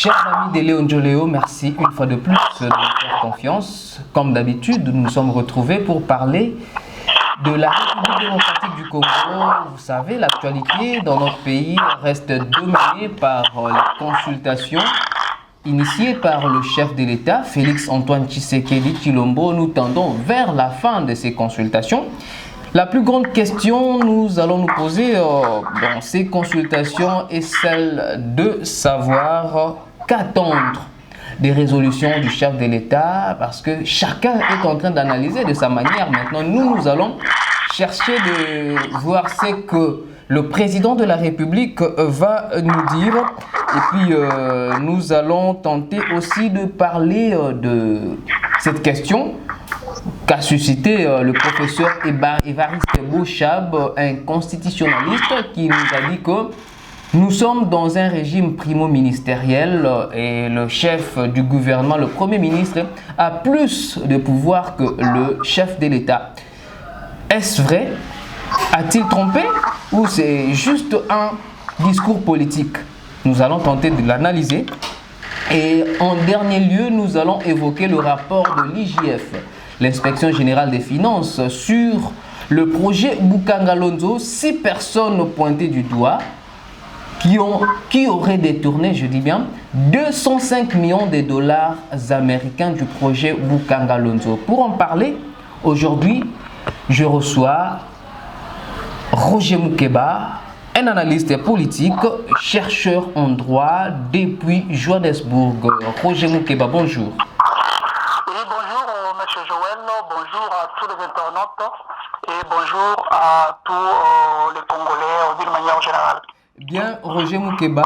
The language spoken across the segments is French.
Chers amis de Léon Joléo, merci une fois de plus de nous faire confiance. Comme d'habitude, nous nous sommes retrouvés pour parler de la République démocratique du Congo. Vous savez, l'actualité dans notre pays reste dominée par les consultations initiées par le chef de l'État, Félix-Antoine Tshisekedi Tshilombo. Nous tendons vers la fin de ces consultations. La plus grande question nous allons nous poser dans ces consultations est celle de savoir qu'attendre des résolutions du chef de l'État, parce que chacun est en train d'analyser de sa manière. Maintenant, nous allons chercher de voir ce que le président de la République va nous dire. Et puis, nous allons tenter aussi de parler de cette question qu'a suscité le professeur Évariste Bouchab, un constitutionnaliste qui nous a dit que nous sommes dans un régime primo-ministériel et le chef du gouvernement, le Premier ministre, a plus de pouvoir que le chef de l'État. Est-ce vrai? A-t-il trompé? Ou c'est juste un discours politique? Nous allons tenter de l'analyser. Et en dernier lieu, nous allons évoquer le rapport de l'IGF, l'Inspection générale des finances, sur le projet Boukangalonzo. 6 personnes pointées du doigt qui auraient détourné, je dis bien, 205 millions de dollars américains du projet Boukangalonzo. Pour en parler, aujourd'hui, je reçois Roger Moukeba, un analyste politique, chercheur en droit depuis Johannesburg. Roger Moukeba, bonjour. Oui, bonjour, M. Joël, bonjour à tous les internautes et bonjour à tous les Congolais d'une manière générale. Bien, Roger Moukeba,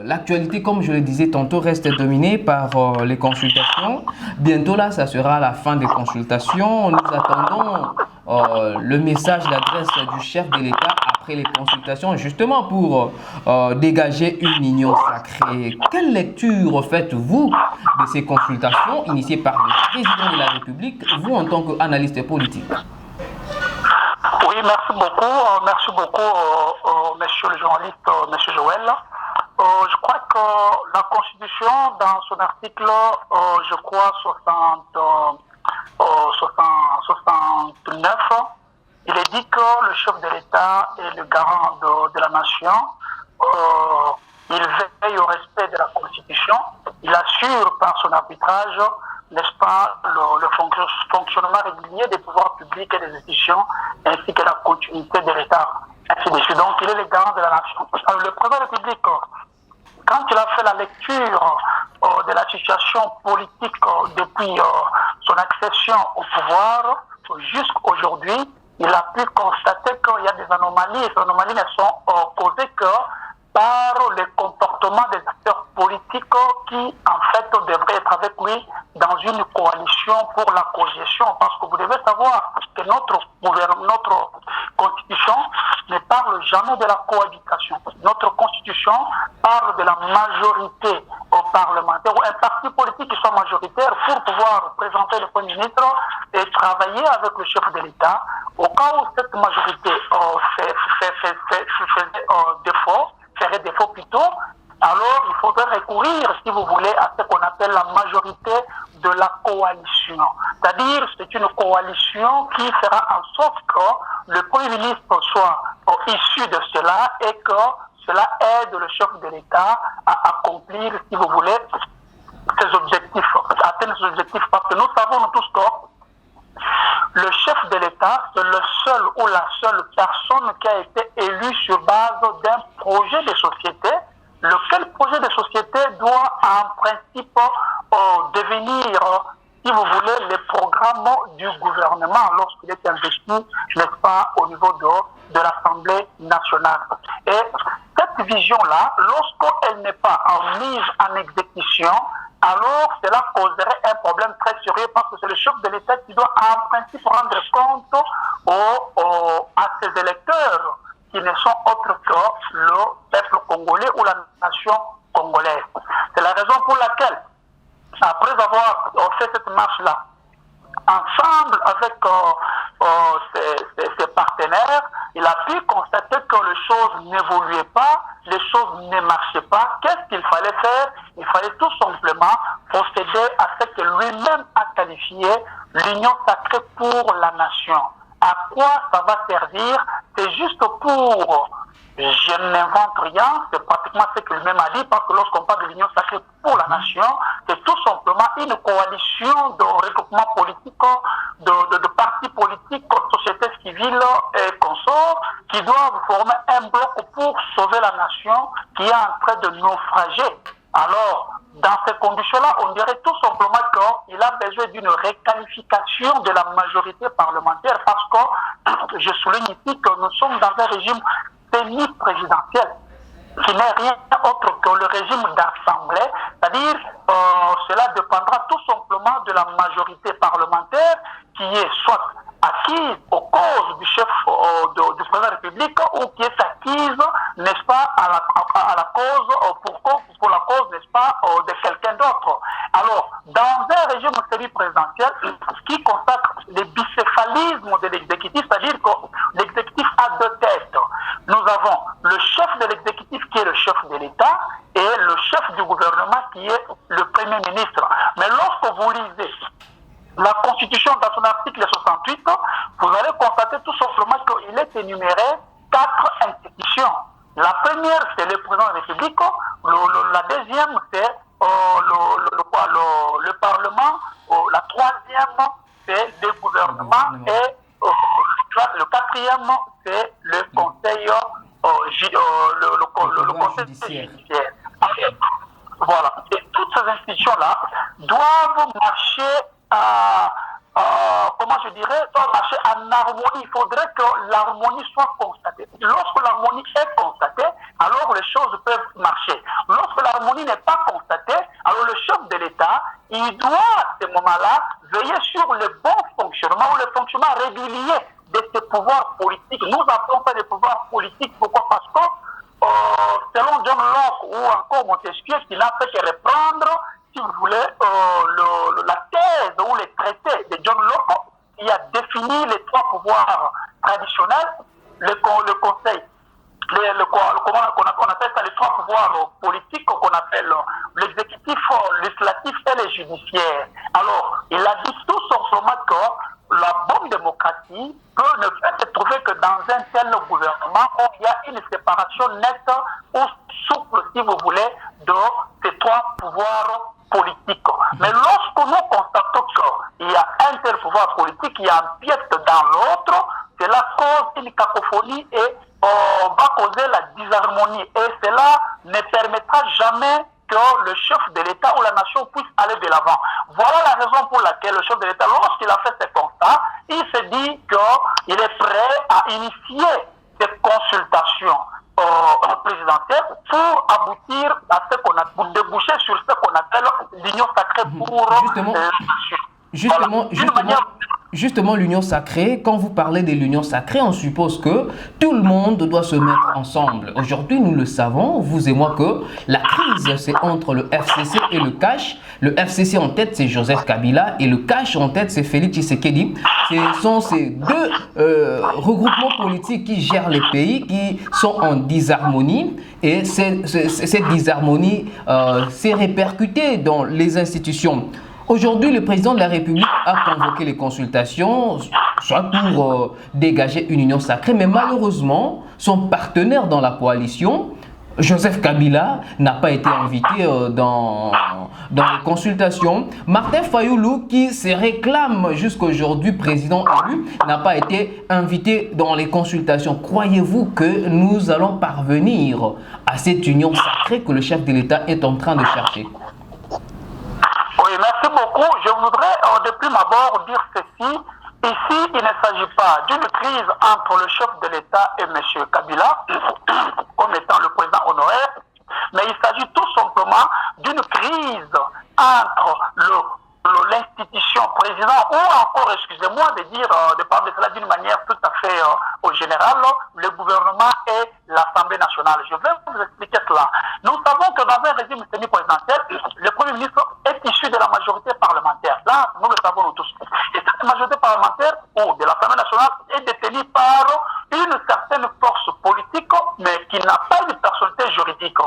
l'actualité, comme je le disais tantôt, reste dominée par les consultations. Bientôt, là, ça sera la fin des consultations. Nous attendons le message, l'adresse du chef de l'État après les consultations, justement pour dégager une union sacrée. Quelle lecture faites-vous de ces consultations initiées par le président de la République, vous en tant qu'analyste politique? Oui, merci beaucoup, monsieur le journaliste, monsieur Joël. Je crois que la Constitution, dans son article, je crois 69, il est dit que le chef de l'État est le garant de la nation. Il veille au respect de la Constitution. Il assure par son arbitrage, n'est-ce pas, le fonctionnement régulier des pouvoirs publics et des institutions, ainsi que la continuité de l'État. Ainsi de suite. Donc, il est le garant de la nation. Le président de la République, quand il a fait la lecture de la situation politique depuis son accession au pouvoir, jusqu'aujourd'hui, il a pu constater qu'il y a des anomalies, et ces anomalies ne sont causées que par les comportements des acteurs politiques qui, en fait, devraient être avec lui dans une coalition pour la cogestion. Parce que vous devez savoir que notre Constitution ne parle jamais de la cohabitation. Notre Constitution parle de la majorité au parlementaire, ou un parti politique qui soit majoritaire pour pouvoir présenter le Premier ministre et travailler avec le chef de l'État. Au cas où cette majorité ferait défaut plutôt, alors il faudrait recourir, si vous voulez, à ce qu'on appelle la majorité de la coalition. C'est-à-dire, c'est une coalition qui fera en sorte que le Premier ministre soit issu de cela et que cela aide le chef de l'État à accomplir, si vous voulez, ses objectifs, à atteindre ses objectifs. Parce que nous savons tous que le chef de l'État, c'est le seul ou la seule personne qui a été élue sur base d'un projet de société, lequel projet de société doit en principe devenir, si vous voulez, les programmes du gouvernement lorsqu'il est investi, n'est-ce pas, au niveau de l'Assemblée nationale. Et cette vision-là, lorsqu'elle n'est pas mise en exécution, alors cela causerait un problème très sérieux parce que c'est le chef de l'État qui doit en principe rendre compte à ses électeurs qui ne sont autres que le peuple congolais ou la nation congolaise. C'est la raison pour laquelle, après avoir fait cette marche-là, ensemble avec ses partenaires, il a pu constater que les choses n'évoluaient pas, les choses ne marchaient pas. Qu'est-ce qu'il fallait faire? Il fallait tout simplement procéder à ce que lui-même a qualifié l'union sacrée pour la nation. À quoi ça va servir? C'est juste pour, je n'invente rien, c'est pratiquement ce que lui-même a dit, parce que lorsqu'on parle de l'union sacrée pour la nation, c'est tout simplement une coalition de regroupements politiques, de partis politiques, sociétés civiles et consorts, qui doivent former un bloc pour sauver la nation qui est en train de naufrager. Alors, dans ces conditions-là, on dirait tout simplement qu'il a besoin d'une réqualification de la majorité parlementaire, parce que je souligne ici que nous sommes dans un régime semi-présidentiel qui n'est rien autre que le régime d'assemblée, c'est-à-dire cela dépendra tout simplement de la majorité parlementaire qui est soit acquise aux causes du chef du président de la République ou qui est acquise, n'est-ce pas, à la cause, pour la cause, n'est-ce pas, de quelqu'un d'autre. Alors, dans un régime semi-présidentiel qui consacre le bicéphalisme de l'exécutif, c'est-à-dire que l'exécutif a deux têtes. Nous avons le chef de l'exécutif qui est le chef de l'État et le chef du gouvernement qui est le Premier ministre. Mais lorsque vous lisez la Constitution dans son article 68, vous allez constater tout simplement qu'il est énuméré 4 institutions. La première, c'est le président de la République. La deuxième, c'est le Parlement. La troisième, c'est le gouvernement. Et le quatrième, c'est le Conseil, le conseil judiciaire. Voilà. Et toutes ces institutions-là doivent marcher comment je dirais, doivent marcher en harmonie. Il faudrait que l'harmonie soit constatée. Lorsque l'harmonie est constatée, alors les choses peuvent marcher. Lorsque l'harmonie n'est pas constatée, alors le chef de l'État, il doit à ce moment-là veiller sur le bon fonctionnement ou le fonctionnement régulier de ses pouvoirs politiques. Nous appelons ça des pouvoirs politiques. Pourquoi? Parce que selon John Locke ou encore Montesquieu, qui n'a fait que reprendre, si vous voulez, la thèse ou les traités de John Locke, qui a défini les 3 pouvoirs traditionnels, le conseil, on appelle ça les 3 pouvoirs politiques qu'on appelle l'exécutif, le législatif et le judiciaire. Alors, il a dit tout simplement que la bonne démocratie peut ne se trouver que dans un tel gouvernement où il y a une séparation nette ou souple, si vous voulez, de ces 3 pouvoirs politiques. Mais lorsque nous constatons qu'il y a un tel pouvoir politique qui empiète dans l'autre, cela cause une cacophonie et va causer la disharmonie. Et cela ne permettra jamais que le chef de l'État ou la nation puisse aller de l'avant. Voilà la raison pour laquelle le chef de l'État, lorsqu'il a fait ce constat, il s'est dit qu'il est prêt à initier des consultations présidentielles pour aboutir à ce qu'on a, pour déboucher sur ce qu'on appelle l'union sacrée pour la nation. Justement, l'union sacrée, quand vous parlez de l'union sacrée, on suppose que tout le monde doit se mettre ensemble. Aujourd'hui, nous le savons, vous et moi, que la crise, c'est entre le FCC et le CACH. Le FCC en tête, c'est Joseph Kabila, et le CACH en tête, c'est Félix Tshisekedi. Ce sont ces 2 regroupements politiques qui gèrent les pays, qui sont en disharmonie. Et cette disharmonie s'est répercutée dans les institutions. Aujourd'hui, le président de la République a convoqué les consultations, soit pour dégager une union sacrée, mais malheureusement, son partenaire dans la coalition, Joseph Kabila, n'a pas été invité dans les consultations. Martin Fayoulou, qui se réclame jusqu'aujourd'hui président élu, n'a pas été invité dans les consultations. Croyez-vous que nous allons parvenir à cette union sacrée que le chef de l'État est en train de chercher? Oui, merci beaucoup. Je voudrais de prime abord dire ceci. Ici, il ne s'agit pas d'une crise entre le chef de l'État et M. Kabila, comme étant le président honoraire, mais il s'agit tout simplement d'une crise entre l'institution président, ou encore, excusez-moi de parler de cela d'une manière tout à fait au général, le gouvernement et l'Assemblée nationale. Je vais vous expliquer cela. Nous savons que dans un régime semi-présidentiel, le Premier ministre est issu de la majorité parlementaire. Là, nous le savons nous tous. Et cette majorité parlementaire, ou de l'Assemblée nationale, est détenue par une certaine n'a pas une personnalité juridique,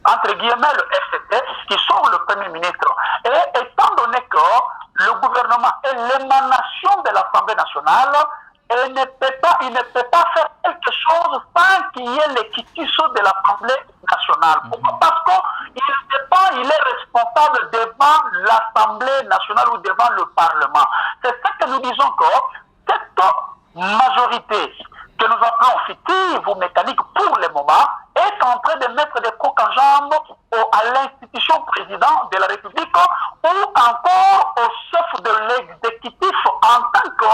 entre guillemets le FCT, qui sont le Premier ministre. Et étant donné que le gouvernement est l'émanation de l'Assemblée nationale, il ne peut pas faire quelque chose sans qu'il y ait les quitus de l'Assemblée nationale. Pourquoi? Parce qu'il est responsable devant l'Assemblée nationale ou devant le Parlement. C'est ça que nous disons que cette majorité que nous appelons fictive ou mécanique pour le moment est en train de mettre des crocs en jambe à l'institution président de la République ou encore au chef de l'exécutif en tant que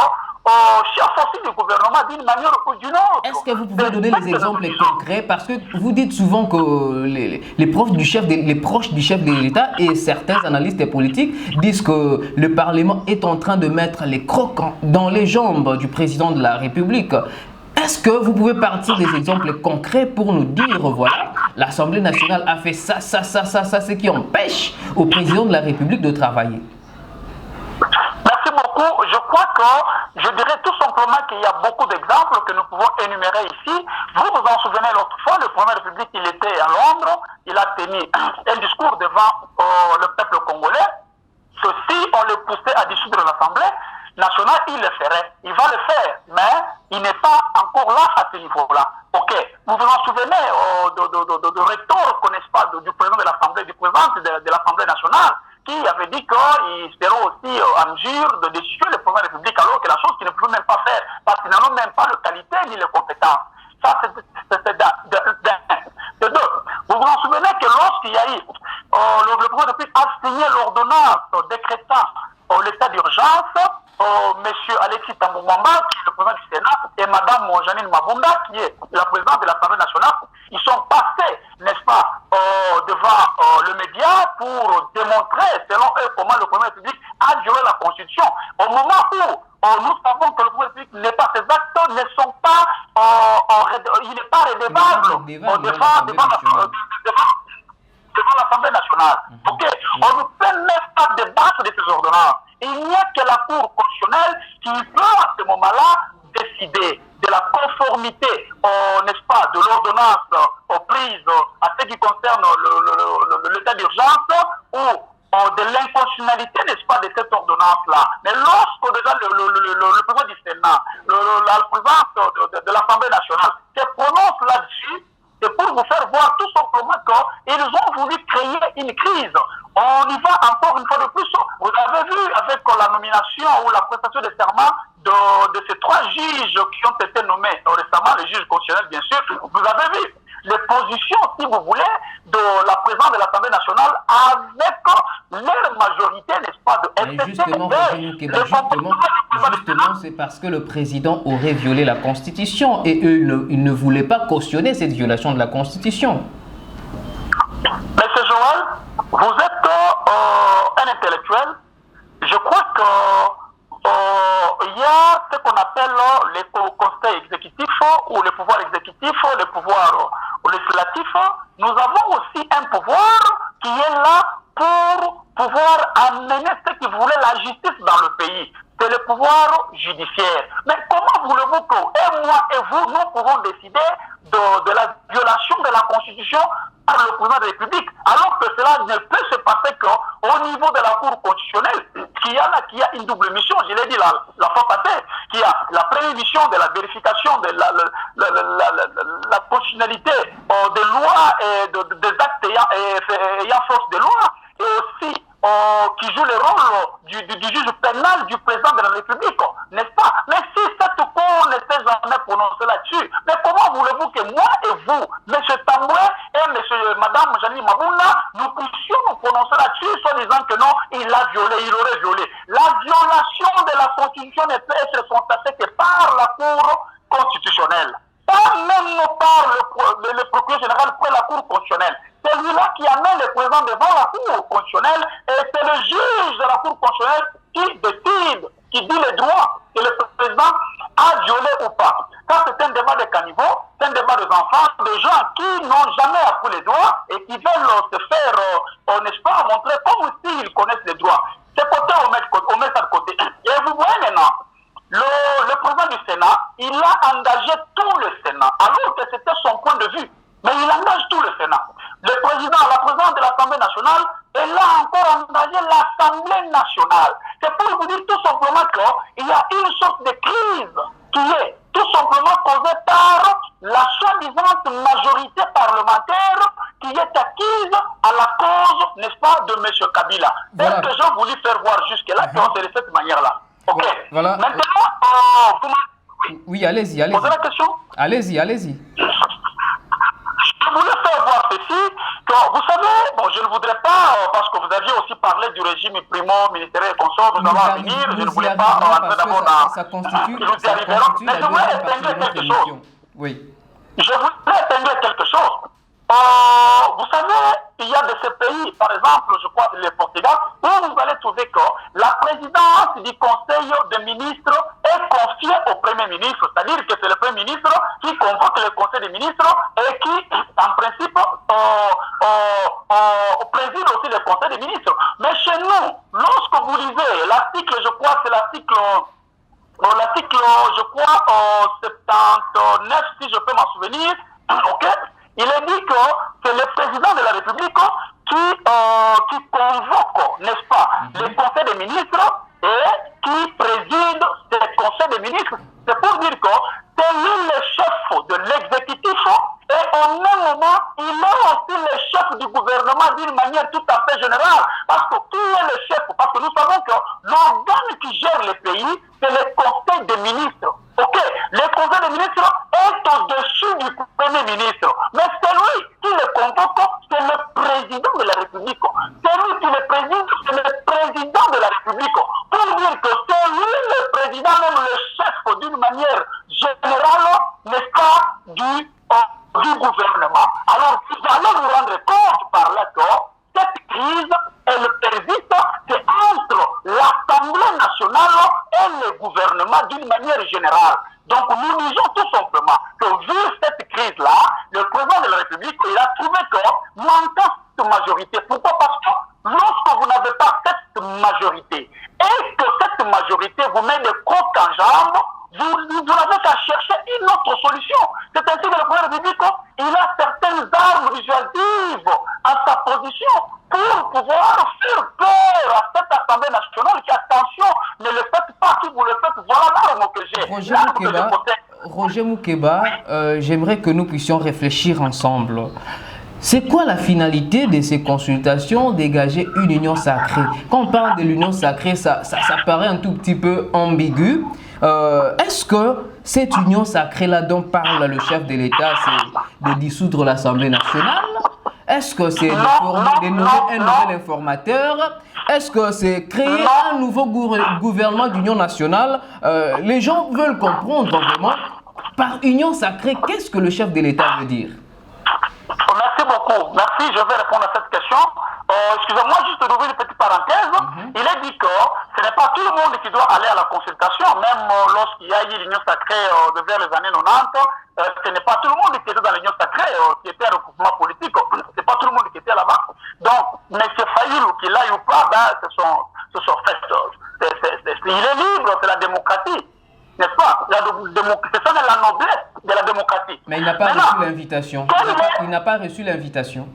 chef aussi du gouvernement d'une manière ou d'une autre. Est-ce que vous pouvez donner les exemples concrets? Parce que vous dites souvent que les proches du chef de l'État et certains analystes politiques disent que le Parlement est en train de mettre les crocs dans les jambes du président de la République. Est-ce que vous pouvez partir des exemples concrets pour nous dire, voilà, l'Assemblée nationale a fait ça, ce qui empêche au président de la République de travailler? Merci beaucoup. Je crois que je dirais tout simplement qu'il y a beaucoup d'exemples que nous pouvons énumérer ici. Vous vous en souvenez l'autre fois, le président de la République, il était à Londres, il a tenu un discours devant le peuple congolais. Ceci, on le poussait à dissoudre l'Assemblée nationale, il le ferait. Il va le faire, mais il n'est pas encore là à ce niveau-là. Ok, vous vous en souvenez de recteur, n'est-ce pas, du président de l'Assemblée, du président de l'Assemblée nationale, qui avait dit qu'il serait aussi en mesure de destituer le président de la République, alors que la chose qu'il ne pouvait même pas faire, parce qu'il n'en a même pas de qualité ni les compétences. Ça, c'est de deux. Vous vous en souvenez que lorsqu'il y a eu, le président de la République a signé l'ordonnance décrétant l'état d'urgence, M. Alexis Tambou Mwamba, qui est le président du Sénat, et Mme Janine Mabunda, qui est la présidente de l'Assemblée nationale, ils sont passés, n'est-ce pas, devant le média pour démontrer, selon eux, comment le président de la République a violé la Constitution. Au moment où nous savons que le président de la République n'est pas, ses actes ne sont pas, il n'est pas redevable devant l'Assemblée nationale. Ok, on ne peut même pas débattre de ces ordonnances. Il n'y a que la Cour constitutionnelle qui peut à ce moment-là décider de la conformité, n'est-ce pas, de l'ordonnance prise à ce qui concerne l'état d'urgence ou de l'inconstitutionnalité, n'est-ce pas, de cette ordonnance-là. Mais lorsque déjà le président du Sénat, la présidence de l'Assemblée nationale se prononce là-dessus, c'est pour vous faire voir tout simplement qu'ils ont voulu créer une crise. On y va encore une fois de plus. Vous avez vu avec la nomination ou la prestation de serment de ces trois juges qui ont été nommés récemment, les juges constitutionnels bien sûr, vous avez vu les positions, si vous voulez, de la présidente de l'Assemblée nationale avec leur majorité, n'est-ce pas, de Justement, c'est parce que le président aurait violé la Constitution et eux, ils ne voulaient pas cautionner cette violation de la Constitution. Monsieur Joël, vous êtes un intellectuel. Je crois qu'il y a ce qu'on appelle les conseils exécutifs ou le pouvoir exécutif, le pouvoir législatif. Nous avons aussi un pouvoir qui est là pour pouvoir amener ce qui voulait la justice dans le pays. C'est le pouvoir judiciaire. Mais comment voulez-vous que, et moi et vous, nous pouvons décider de la violation de la Constitution par le président de la République, alors que cela ne peut se passer qu'au niveau de la Cour constitutionnelle, qui a une double mission, je l'ai dit la fois passée, qui a la première mission de la vérification de la constitutionnalité des lois et des actes ayant force de loi, et aussi qui joue le rôle du juge pénal du président de la République, n'est-ce pas? Mais si cette cour ne s'est jamais prononcée là-dessus, mais comment voulez-vous que moi et vous, M. Tamboué et Mme Janine Mabunda, nous puissions nous prononcer là-dessus, soit disant que non, il aurait violé. La violation de la Constitution ne peut être constatée que par la Cour constitutionnelle. Pas même par le procureur général près la Cour constitutionnelle. C'est lui-là qui amène le président devant la Cour constitutionnelle et c'est le juge de la Cour constitutionnelle qui décide, qui dit le droit que le président a violé ou pas. Ça, c'est un débat de caniveaux, c'est un débat des enfants, des gens qui n'ont jamais appris les droits et qui veulent se faire, n'est-ce pas, montrer comme s'ils connaissent les droits. C'est côté, on met ça de côté. Et vous voyez maintenant, le président du Sénat, il a engagé tout le Sénat, alors que c'était son point de vue. elle a encore engagé l'Assemblée nationale. C'est pour vous dire tout simplement qu'il y a une sorte de crise qui est tout simplement causée par la soi-disant majorité parlementaire qui est acquise à la cause, n'est-ce pas, de M. Kabila. Voilà. C'est ce que j'ai voulu faire voir jusque-là, c'est de cette manière-là. Ok. Voilà. Maintenant, vous Oui, allez-y, allez-y. posez la question. Allez-y, allez-y. Je voulais faire voir ceci, que vous savez, bon, je ne voudrais pas, parce que vous aviez aussi parlé du régime primo-militaire et consort, nous allons en venir, je ne voulais pas rentrer d'abord dans... Ça constitue nous y arriverons, mais je voulais épingler quelque chose. Oui. Je voulais épingler quelque chose. Vous savez, il y a de ces pays, par exemple, je crois le Portugal, où vous allez trouver que la présidence du Conseil des ministres est confiée au Premier ministre. C'est-à-dire que c'est le Premier ministre qui convoque le Conseil des ministres et qui, en principe, préside aussi le Conseil des ministres. Mais chez nous, lorsque vous lisez l'article, je crois, c'est l'article, je crois, 79, si je peux m'en souvenir, ok? Il est dit que c'est le président de la République qui convoque, n'est-ce pas, le Conseil des ministres et qui préside ce Conseil des ministres. C'est pour dire que c'est lui le chef de l'exécutif et en même moment, il est aussi le chef du gouvernement d'une manière tout à fait générale. Parce que qui est le chef? Parce que nous savons que l'organe qui gère le pays, c'est le Conseil des ministres. Ok, le Conseil des ministres est au-dessus du Premier ministre. Mais c'est lui qui le convoque, c'est le président de la République. C'est lui qui le préside, c'est le président de la République. Pour dire que c'est lui le président, même le chef d'une manière générale, n'est-ce pas, du gouvernement. Alors, vous allez vous rendre compte par là que cette crise, elle persiste, c'est entre l'Assemblée nationale et le gouvernement d'une manière générale. Donc, nous disons tout simplement que vu cette crise-là, le président de la République, il a trouvé que manquant cette majorité. Pourquoi? Parce que lorsque vous n'avez pas cette majorité et que cette majorité vous met des crocs en jambes, vous n'avez qu'à chercher une autre solution. C'est ainsi que le président de la République, il a certaines armes dissuasives à sa position pour pouvoir faire peur à cette Assemblée nationale qui, attention, ne le faites pas, si vous le faites, voilà l'arme que j'ai. Roger Moukeba, j'aimerais que nous puissions réfléchir ensemble. C'est quoi la finalité de ces consultations? Dégager une union sacrée. Quand on parle de l'union sacrée, ça paraît un tout petit peu ambigu. Est-ce que cette union sacrée-là dont parle le chef de l'État, c'est de dissoudre l'Assemblée nationale? Est-ce que c'est de nommer un nouvel informateur? Est-ce que c'est créer un nouveau gouvernement d'union nationale? Les gens veulent comprendre vraiment, par union sacrée, qu'est-ce que le chef de l'État veut dire? Merci beaucoup. Merci, je vais répondre à cette question. Excusez-moi, juste d'ouvrir une petite parenthèse. Il est dit que ce n'est pas tout le monde qui doit aller à la consultation, même lorsqu'il y a eu l'union sacrée vers les années 90, ce n'est pas tout le monde qui était dans l'union sacrée, qui était un regroupement politique, ce n'est pas tout le monde qui était là-bas. Donc, M. Fayoulou, qu'il aille ou pas, ben, ce sont faits. Il est libre, c'est la démocratie. N'est-ce pas? C'est ça la noblesse de la démocratie. Mais il n'a pas reçu l'invitation. Il n'a pas reçu l'invitation.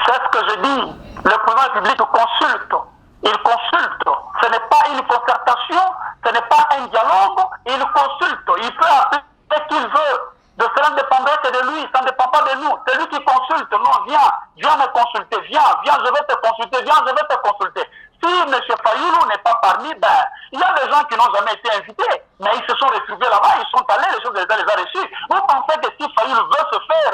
C'est ce que je dis. Le président de la République consulte. Il consulte. Ce n'est pas une concertation, ce n'est pas un dialogue. Il consulte. Il peut appeler ce qu'il veut. De cela ne dépendrait que de lui, ça ne dépend pas de nous. C'est lui qui consulte. Non, viens me consulter. Viens, je vais te consulter. Viens, je vais te consulter. Si M. Fayoulou n'est pas parmi, ben, il y a des gens qui n'ont jamais été invités, mais ils se sont retrouvés là-bas, ils sont allés, les choses les a reçus. Vous pensez que si Fayoulou veut se faire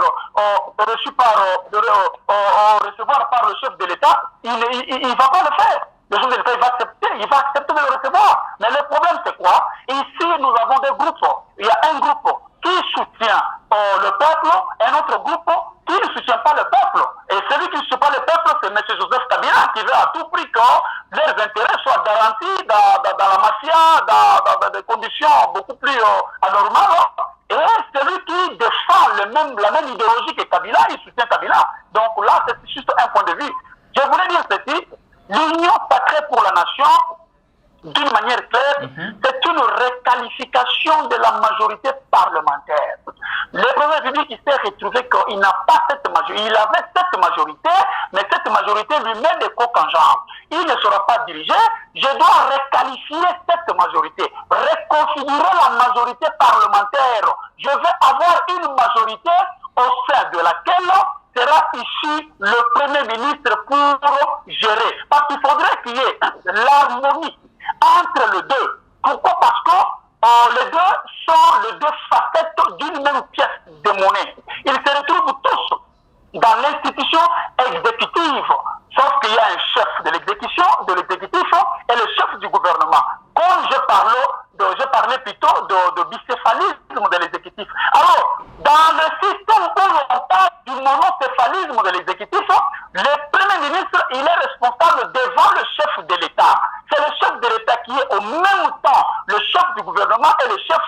recevoir par le chef de l'État, il ne va pas le faire. Le chef de l'État, il va accepter de le recevoir. Mais le problème, c'est quoi? Ici, nous avons des groupes. Il y a un groupe qui soutient le peuple, un autre groupe qui ne soutient pas le peuple. Et celui qui ne soutient pas le peuple, c'est M. Joseph Kabila qui veut à tout prix que leurs intérêts soient garantis dans la mafia, dans des conditions beaucoup plus anormales. Et celui qui défend la même idéologie que Kabila, il soutient Kabila. Donc là, c'est juste un point de vue. Je voulais dire ceci, l'union sacrée pour la nation, d'une manière claire, c'est une requalification de la majorité parlementaire. Le président public s'est retrouvé qu'il n'a pas cette majorité. Il avait cette majorité, mais majorité lui met des coques en jambe. Il ne sera pas dirigé. Je dois requalifier cette majorité, reconfigurer la majorité parlementaire. Je vais avoir une majorité au sein de laquelle sera issu le Premier ministre pour gérer. Parce qu'il faudrait qu'il y ait l'harmonie entre les deux. Pourquoi? Parce que les deux sont les deux facettes d'une même pièce de monnaie. Ils se retrouvent tous dans l'institution exécutive, sauf qu'il y a un chef de l'exécutif et le chef du gouvernement. Quand je parlais plutôt de bicéphalisme de l'exécutif. Alors, dans le système où l'on parle du monocéphalisme de l'exécutif, le Premier ministre, il est responsable devant le chef de l'État. C'est le chef de l'État qui est au même temps le chef du gouvernement et le chef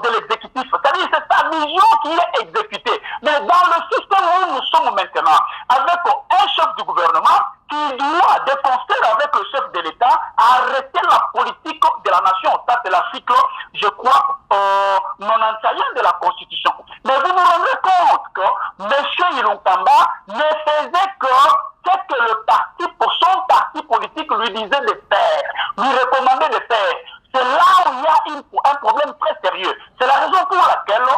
de l'exécutif. C'est-à-dire que c'est sa vision qui est exécutée. Mais dans le système où nous sommes maintenant, avec un chef du gouvernement qui doit de concert avec le chef de l'État arrêter la politique de la nation. Ça, c'est l'article, je crois, 91 de la Constitution. Mais vous vous rendez compte que M. Ilunkamba ne faisait que ce que le parti, pour son parti politique, lui disait de faire, lui recommandait de faire. C'est là où il y a un problème très sérieux. C'est la raison pour laquelle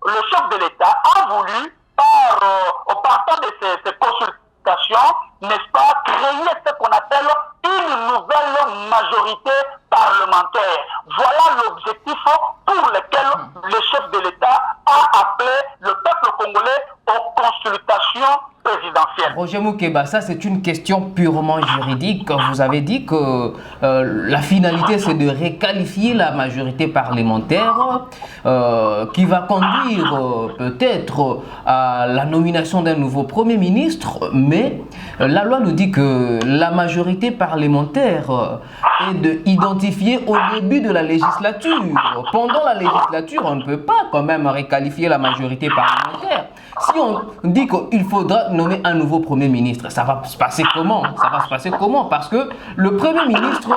le chef de l'État a voulu, au partant de ces consultations, n'est-ce pas, créer ce qu'on appelle une nouvelle majorité parlementaire. Voilà l'objectif pour lequel le chef de l'État a appelé le peuple congolais aux consultations présidentielles. Roger Moukeba, ça c'est une question purement juridique. Vous avez dit que la finalité c'est de requalifier la majorité parlementaire qui va conduire peut-être à la nomination d'un nouveau Premier ministre, mais la loi nous dit que la majorité parlementaire est d'identifier au début de la législature. Pendant la législature, on ne peut pas quand même requalifier la majorité parlementaire. Si on dit qu'il faudra nommer un nouveau Premier ministre, ça va se passer comment? Ça va se passer comment? Parce que le Premier ministre,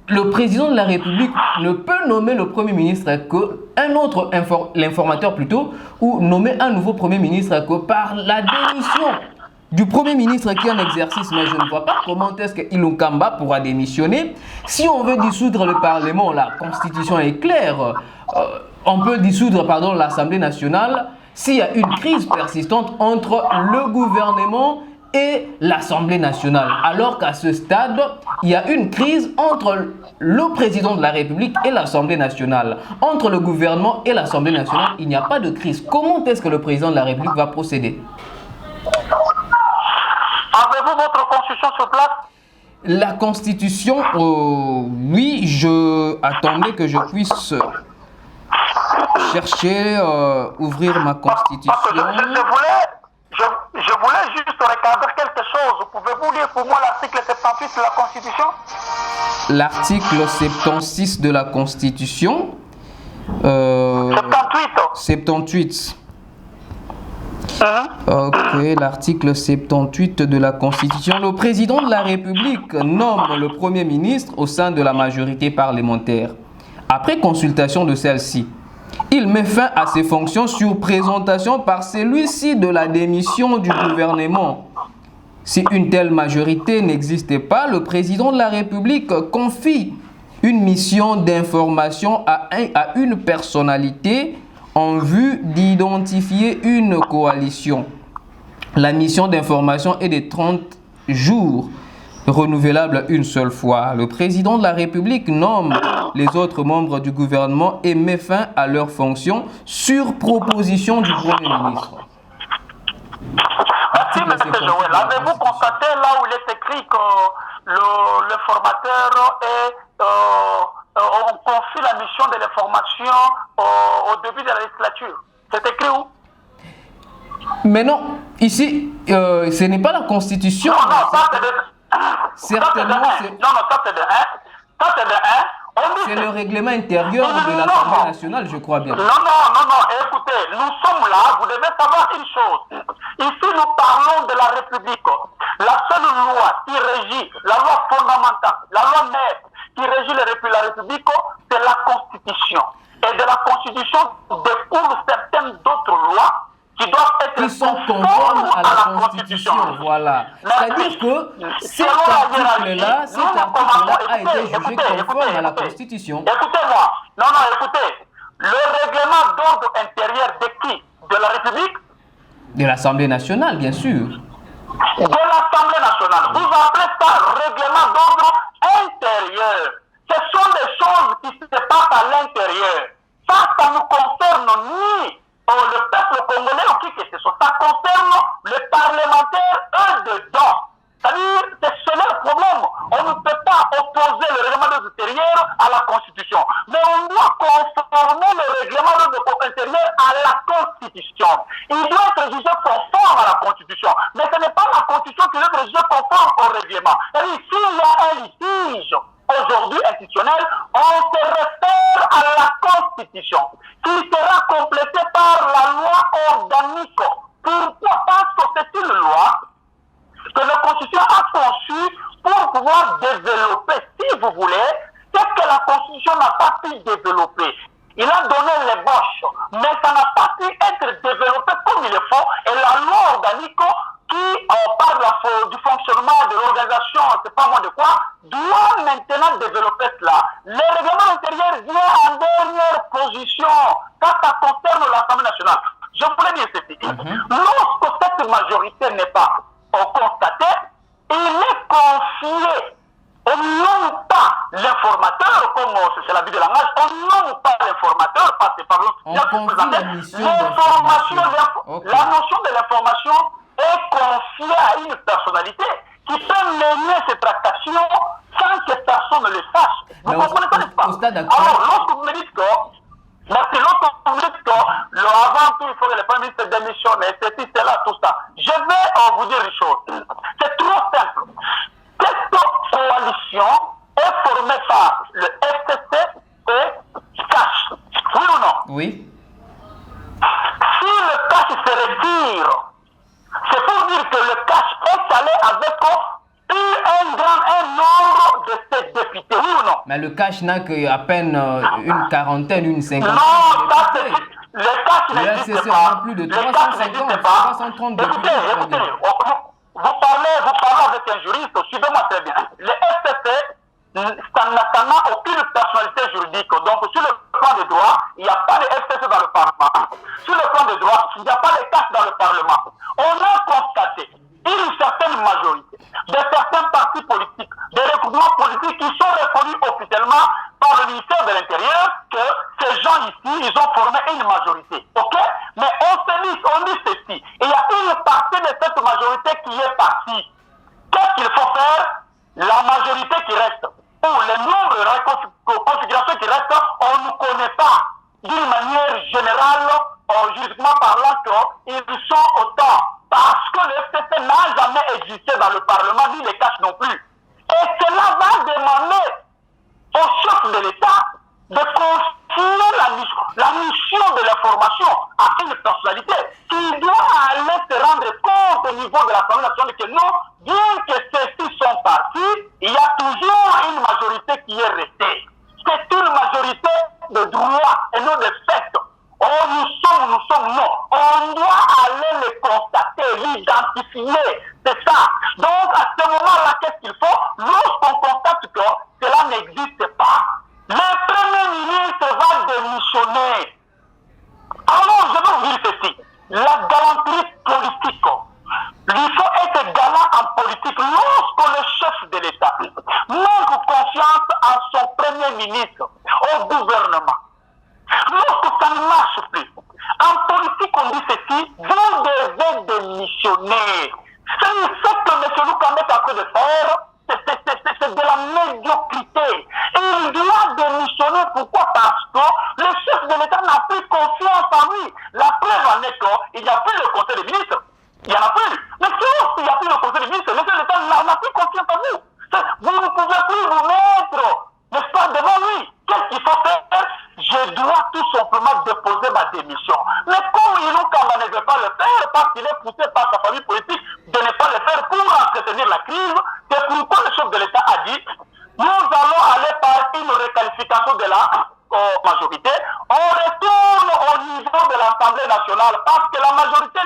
le président de la République ne peut nommer le Premier ministre qu'un autre, l'informateur plutôt, ou nommer un nouveau Premier ministre que par la démission du Premier ministre qui est en exercice. Mais je ne vois pas comment est-ce que Ilunkamba pourra démissionner. Si on veut dissoudre le Parlement, la Constitution est claire. On peut dissoudre l'Assemblée nationale s'il y a une crise persistante entre le gouvernement et l'Assemblée nationale. Alors qu'à ce stade, il y a une crise entre le président de la République et l'Assemblée nationale. Entre le gouvernement et l'Assemblée nationale, il n'y a pas de crise. Comment est-ce que le président de la République va procéder? Avez-vous votre constitution sur place? La constitution, oui, attendez que je puisse chercher, ouvrir ma constitution. Parce que je voulais juste recadrer quelque chose. Pouvez-vous lire pour moi l'article 78 de la Constitution? L'article 76 de la Constitution. 78. Ok, l'article 78 de la Constitution. Le président de la République nomme le Premier ministre au sein de la majorité parlementaire. Après consultation de celle-ci, il met fin à ses fonctions sur présentation par celui-ci de la démission du gouvernement. Si une telle majorité n'existait pas, le président de la République confie une mission d'information à une personnalité en vue d'identifier une coalition. La mission d'information est de 30 jours, renouvelable une seule fois. Le président de la République nomme les autres membres du gouvernement et met fin à leurs fonctions sur proposition du Premier ministre. Merci, M. Joël. Avez-vous constaté là où il est écrit que le formateur on confie la mission de l'information au début de la législature? C'est écrit où? Mais non, ici, ce n'est pas la Constitution. Non, ça c'est de... Certainement, ça c'est de 1. C'est le règlement intérieur de l'Assemblée nationale, je crois bien. Non, écoutez, nous sommes là, vous devez savoir une chose. Ici, nous parlons de la République. La seule loi qui régit, la loi fondamentale, la loi mère qui régit la République, c'est la Constitution. Et de la Constitution découlent certaines d'autres lois qui doivent être conformes à la Constitution. Constitution, voilà. C'est-à-dire que cet Selon la article-là a été jugé écoutez, conforme à la Constitution. Écoutez-moi. Non, écoutez. Le règlement d'ordre intérieur de qui? De la République? De l'Assemblée nationale, bien sûr. De l'Assemblée nationale. Vous appelez ça règlement d'ordre intérieur. Ce sont des choses qui se passent à l'intérieur. Ça ne concerne ni le peuple congolais ou qui que ce soit. Ça concerne les parlementaires, eux, dedans. C'est-à-dire, c'est là le problème. On ne peut pas opposer le règlement d'ordre intérieur à la Constitution. Mais on doit conformer le règlement d'ordre intérieur à la Constitution. Il doit être jugé conforme à la Constitution. Mais ce n'est pas la Constitution qui doit être jugée conforme au règlement. C'est-à-dire, s'il y a un litige aujourd'hui institutionnel, on se réfère à la Constitution, qui sera complétée par la loi organique. Pourquoi? Parce que c'est une loi que la Constitution a conçue pour pouvoir développer, si vous voulez, ce que la Constitution n'a pas pu développer. Il a donné l'ébauche, mais ça n'a pas pu être développé comme il le faut. Et la loi organique qui parle du fonctionnement de l'organisation, c'est pas moi de quoi, doit maintenant développer cela. Le règlement intérieur vient en dernière position quand ça concerne l'Assemblée nationale. Je voulais dire ceci. Lorsque cette majorité n'est pas constatée, il est confié. On nomme pas l'informateur, comme c'est la vie de langage, on nomme pas l'informateur, parce que par l'information, la notion de l'information est confiée à une personnalité qui peut mener ces tractations sans que personne ne le sache. Vous comprenez ça, n'est-ce pas? Alors, lorsque vous me dites que, avant tout, il faut que le Premier ministre démissionne, et ceci, c'est là, tout ça. Je vais vous dire une chose. C'est trop simple. Cette coalition est formée par le FCC et CACH. Oui ou non? Oui. Si le CACH se retire, c'est pour dire que le CACH est allé avec un nombre de ses députés, oui ou non? Mais le CACH n'a qu'à peine une quarantaine, une cinquantaine. Non, ça c'est... Le CACH n'existe pas. A plus de 350, 330 députés. Écoutez, vous parlez avec un juriste, suivez-moi très bien. Le FCC, ça n'a aucune personnalité juridique. Donc, sur le plan de droit, il n'y a pas de FCC dans le Parlement. Sur le plan de droit, il n'y a pas de CACH dans le Parlement. On a constaté une certaine majorité de certains partis politiques, des regroupements politiques qui sont reconnus officiellement par le ministère de l'Intérieur que ces gens ici, ils ont formé une majorité. Ok? Mais on dit ceci. Il y a une partie de cette majorité qui est partie. Qu'est-ce qu'il faut faire? La majorité qui reste, ou le nombre de configurations qui restent, on ne connaît pas d'une manière générale, juridiquement parlant, qu'ils sont autant. Parce que le FCC n'a jamais existé dans le Parlement, ni les CACH non plus. Et cela va demander au chef de l'État de confier la mission de l'information à une personnalité qui doit aller se rendre compte au niveau de l'Assemblée nationale que non, bien que ceux-ci sont partis, il y a toujours une majorité qui est restée. C'est une majorité de droit et non de fait. Oh, nous sommes, non. On doit aller les constater, l'identifier. C'est ça. Donc, à ce moment-là, qu'est-ce qu'il faut? Lorsqu'on constate que cela n'existe pas, le Premier ministre va démissionner. Alors, je veux vous dire ceci. La galanterie politique. Il faut être galant en politique. Lorsque le chef de l'État manque confiance en son Premier ministre, au gouvernement, lorsque ça ne marche plus, en politique on dit ceci, vous devez démissionner. C'est ce que M. Lukambe est en train de faire, c'est de la médiocrité. Et il doit démissionner, pourquoi? Parce que le chef de l'État n'a plus confiance en lui. La preuve en est qu'il n'y a plus le conseil des ministres. Il n'y en a plus. Mais s'il n'y a plus le conseil des ministres, le chef de l'État n'a plus confiance en vous. Vous ne pouvez plus vous mettre, n'est-ce pas, devant lui. Qu'est-ce qu'il faut faire? Je dois tout simplement déposer ma démission. Mais comme Iloukamba ne veut pas le faire, parce qu'il est poussé par sa famille politique de ne pas le faire pour entretenir la crise, c'est pourquoi le chef de l'État a dit, nous allons aller par une requalification de la majorité, on retourne au niveau de l'Assemblée nationale parce que la majorité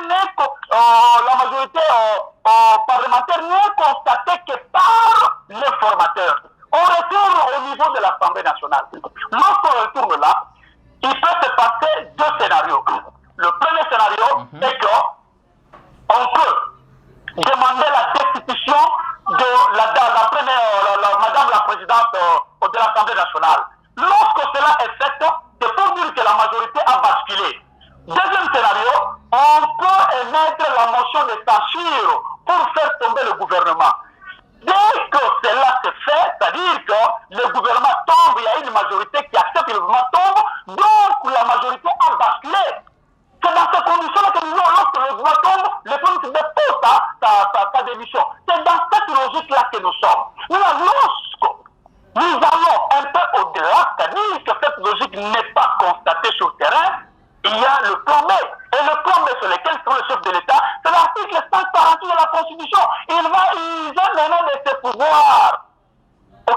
parlementaire n'est constatée que par les formateurs. On retourne au niveau de l'Assemblée nationale. Lorsqu'on retourne là, il peut se passer deux scénarios. Le premier scénario est qu'on peut demander la destitution de Madame la Présidente de l'Assemblée nationale. Lorsque cela est fait, c'est pour dire que la majorité a basculé. Deuxième scénario, on peut émettre la motion de censure pour faire tomber le gouvernement. Dès que cela se fait, c'est-à-dire que le gouvernement tombe, il y a une majorité qui accepte que le gouvernement tombe, donc la majorité a basculé. C'est dans ces conditions-là que nous disons, lorsque le gouvernement tombe, le Premier ministre dépose sa démission. C'est dans cette logique-là que nous sommes. Maintenant, lorsque nous allons un peu au-delà, c'est-à-dire que cette logique n'est pas constatée sur le terrain, il y a le plan B. Et le plan B sur lequel se trouve le chef de l'État, c'est l'article 148 de la Constitution. Il va user maintenant de ses pouvoirs, de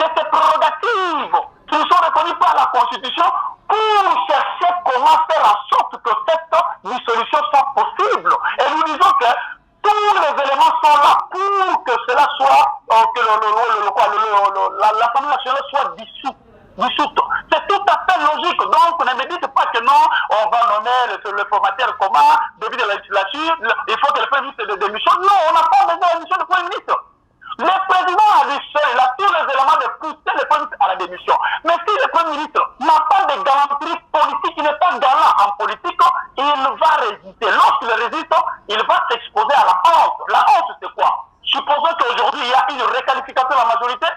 ses prérogatives qui sont reconnues par la Constitution pour chercher comment faire en sorte que cette dissolution soit possible. Et nous disons que tous les éléments sont là pour que cela soit, que l'Assemblée nationale soit dissoute. C'est tout à fait logique. Donc, ne me dites pas que non, on va nommer le formateur comment, début de la législature, il faut que le Premier ministre démissionne. Non, on n'a pas besoin de la démission du Premier ministre. Le président a dit seul, il a tous les éléments de pousser le Premier ministre à la démission. Mais si le Premier ministre n'a pas de galanterie politique, il n'est pas galant en politique, il va résister. Lorsqu'il résiste, il va s'exposer à la honte. La honte, c'est quoi? Supposons qu'aujourd'hui, il y a une réqualification de la majorité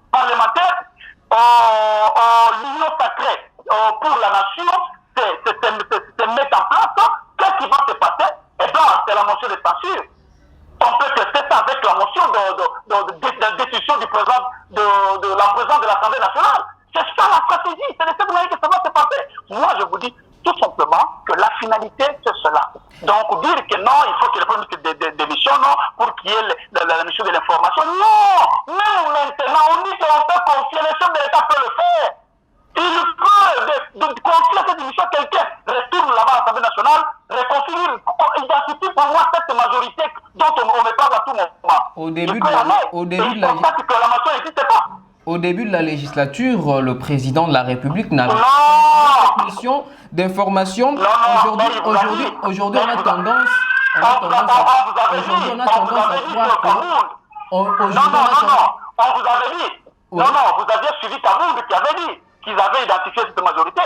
parlementaire. L'union sacrée pour la nation se met en place. Qu'est-ce qui va se passer? Eh bien, c'est la motion de censure. On peut tester ça avec la motion de décision du président de la présidente de l'Assemblée nationale. C'est ça la stratégie. C'est de cette manière que ça va se passer. Moi, je vous dis tout simplement que la finalité, c'est cela. Donc, dire que non, il faut que le Premier ministre démissionne pour qu'il y ait la mission de l'information. Non! Même maintenant, on dit qu'on peut confier, le chef de l'État peut le faire. Il peut confier cette mission à quelqu'un, retourne là-bas à l'Assemblée nationale, réconcilie, identifie pour moi cette majorité dont on me parle à tout moment. Au début de la législature, le président de la République n'avait pas de mission d'information. Aujourd'hui, on a tendance à croire on vous avait dit. Non, vous aviez suivi Kaboul qui avait dit qu'ils avaient identifié cette majorité.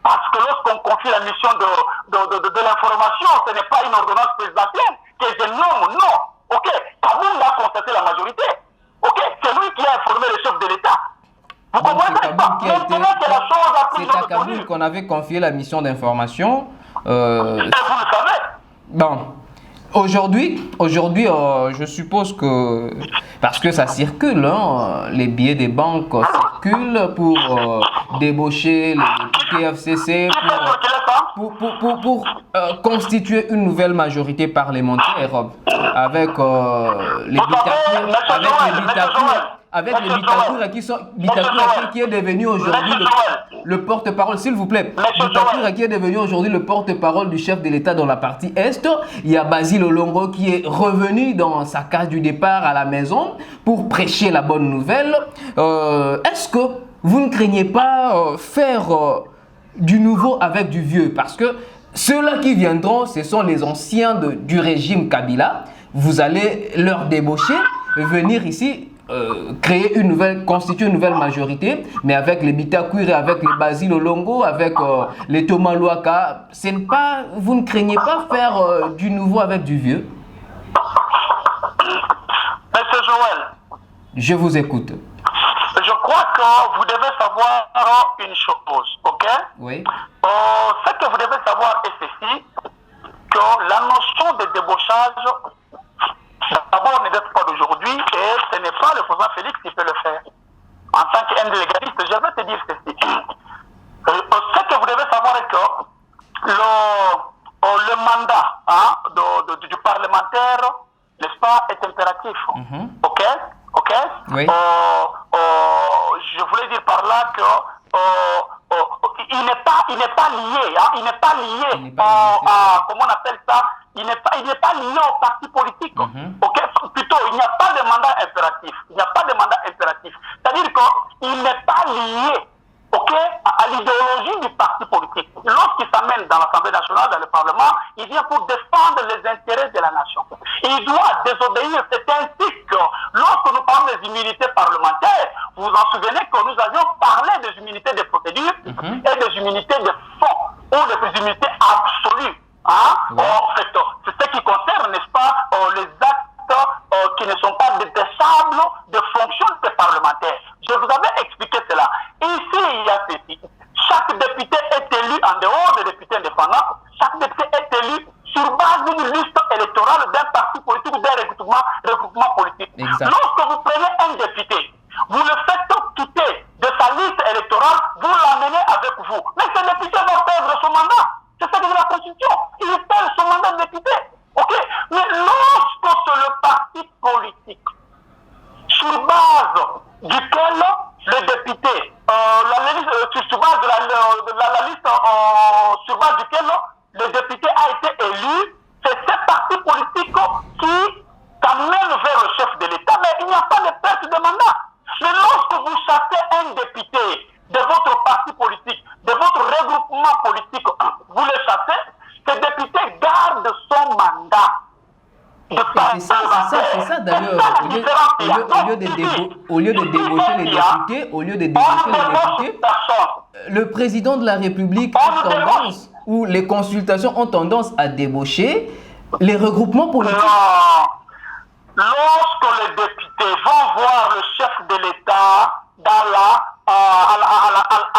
Parce que lorsqu'on confie la mission de l'information, ce n'est pas une ordonnance présidentielle que je nomme, non. Kaboul a constaté la majorité. C'est lui qui a informé le chef de l'État. Vous comprenez pas? Maintenant que la chose a pris c'est à Kaboul qu'on avait confié la mission d'information. Et vous le savez. Bon. Aujourd'hui, je suppose que, parce que ça circule, les billets des banques circulent pour débaucher les TFCC, pour constituer une nouvelle majorité parlementaire avec les Bitakoura qui est devenu aujourd'hui le porte-parole, s'il vous plaît. Bitakoura qui est devenu aujourd'hui le porte-parole du chef de l'État dans la partie Est. Il y a Basile Olongo qui est revenu dans sa case du départ à la maison pour prêcher la bonne nouvelle. Est-ce que vous ne craignez pas faire du nouveau avec du vieux? Parce que ceux-là qui viendront, ce sont les anciens du régime Kabila. Vous allez leur débaucher, venir ici, constituer une nouvelle majorité, mais avec les Bitakoura, avec les Basile Olongo, avec les Thomas Louaka. Vous ne craignez pas faire du nouveau avec du vieux? Monsieur Joël, je vous écoute. Je crois que vous devez savoir une chose, Oui. Ce que vous devez savoir est ceci, que la notion de débauchage, d'abord, ne date pas d'aujourd'hui, et ce n'est pas le président Félix qui peut le faire. En tant qu'indélégaliste, je vais te dire ceci. Ce que vous devez savoir est que le mandat du parlementaire, n'est-ce pas, est impératif. Ok? Oui. Je voulais dire par là que il n'est pas lié, hein, il n'est pas lié à, comment on appelle ça, il n'est pas lié au parti politique. Okay? Plutôt, il n'y a pas de mandat impératif. Il n'y a pas de mandat impératif. C'est-à-dire qu'il n'est pas lié, à l'idéologie du parti politique. Lorsqu'il s'amène dans l'Assemblée nationale, dans le Parlement, il vient pour défendre les intérêts de la nation. Il doit désobéir. C'est ainsi que lorsque nous parlons des immunités parlementaires, vous vous en souvenez que nous avions parlé des immunités de procédure et des immunités de fond, ou des immunités absolues. Hein? En fait, c'est ce qui concerne, n'est-ce pas, les actes qui ne sont pas détestables de fonction des parlementaires. Je vous avais expliqué cela. Ici, il y a ceci. Chaque député est élu en dehors des députés indépendants. Chaque député est élu sur base d'une liste électorale d'un parti politique ou d'un regroupement politique. Exact. Lorsque vous prenez un député, vous le faites quitter de sa liste électorale, vous l'amenez avec vous. Mais ce député va perdre son mandat. C'est ce que dit la Constitution. Il perd son mandat de député. Mais lorsque c'est le parti politique sur base duquel le député, sur base de la liste sur base duquel le député a été élu, c'est ce parti politique qui t'amène vers le chef de l'État, mais il n'y a pas de perte de mandat. Mais lorsque vous chassez un député de votre parti politique, de votre regroupement politique, vous le chassez, ce député garde son mandat. C'est ça d'ailleurs, au lieu de débaucher les députés, le président de la République a tendance, ou les consultations ont tendance à débaucher les regroupements politiques. Non. Lorsque les députés vont voir le chef de l'État à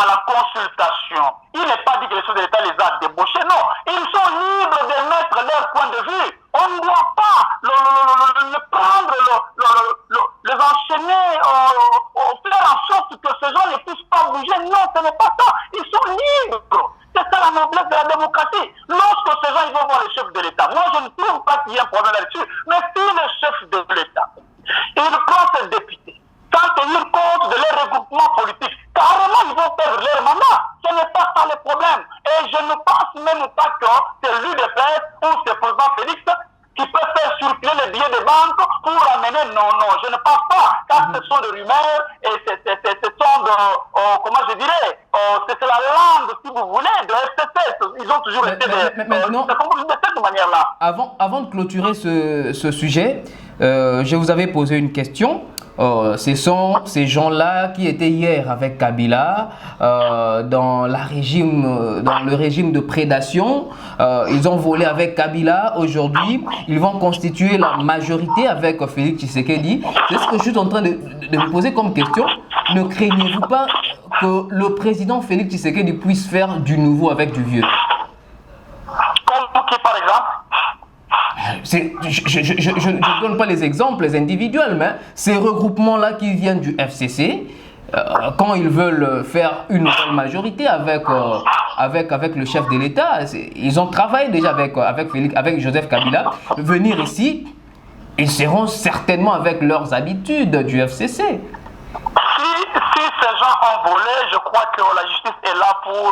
la consultation, il n'est pas dit que le chef de l'État les a débauchés, non. Ils sont libres de mettre leur point de vue. On ne doit pas le prendre, les enchaîner, faire en sorte que ces gens ne puissent pas bouger. Non, ce n'est pas ça. Ils sont libres. C'est ça la noblesse de la démocratie. Lorsque ces gens ils vont voir le chef de l'État, moi je ne trouve pas qu'il y ait un problème là-dessus. Mais si le chef de l'État, il prend ses députés, sans tenir compte de leur regroupement politique, carrément ils vont perdre leur mandat. Ce n'est pas ça le problème. Et je ne pense même pas que c'est l'UDPS ou c'est le président Félix qui peut faire circuler les billets de banque pour amener. Non, je ne pense pas. Car ce sont des rumeurs et ce sont de, comment je dirais, c'est la langue, si vous voulez, de FCC. Ils ont toujours été de cette manière-là. Avant de clôturer ce sujet, je vous avais posé une question. Ce sont ces gens-là qui étaient hier avec Kabila dans le régime de prédation. Ils ont volé avec Kabila. Aujourd'hui, ils vont constituer la majorité avec Félix Tshisekedi. C'est ce que je suis en train de vous poser comme question. Ne craignez-vous pas que le président Félix Tshisekedi puisse faire du nouveau avec du vieux? Comme qui, par exemple? Je ne donne pas les exemples individuels, mais ces regroupements-là qui viennent du FCC, quand ils veulent faire une nouvelle majorité avec le chef de l'État, ils ont travaillé déjà avec Joseph Kabila. Venir ici, ils seront certainement avec leurs habitudes du FCC. Si ces gens ont volé, je crois que la justice est là pour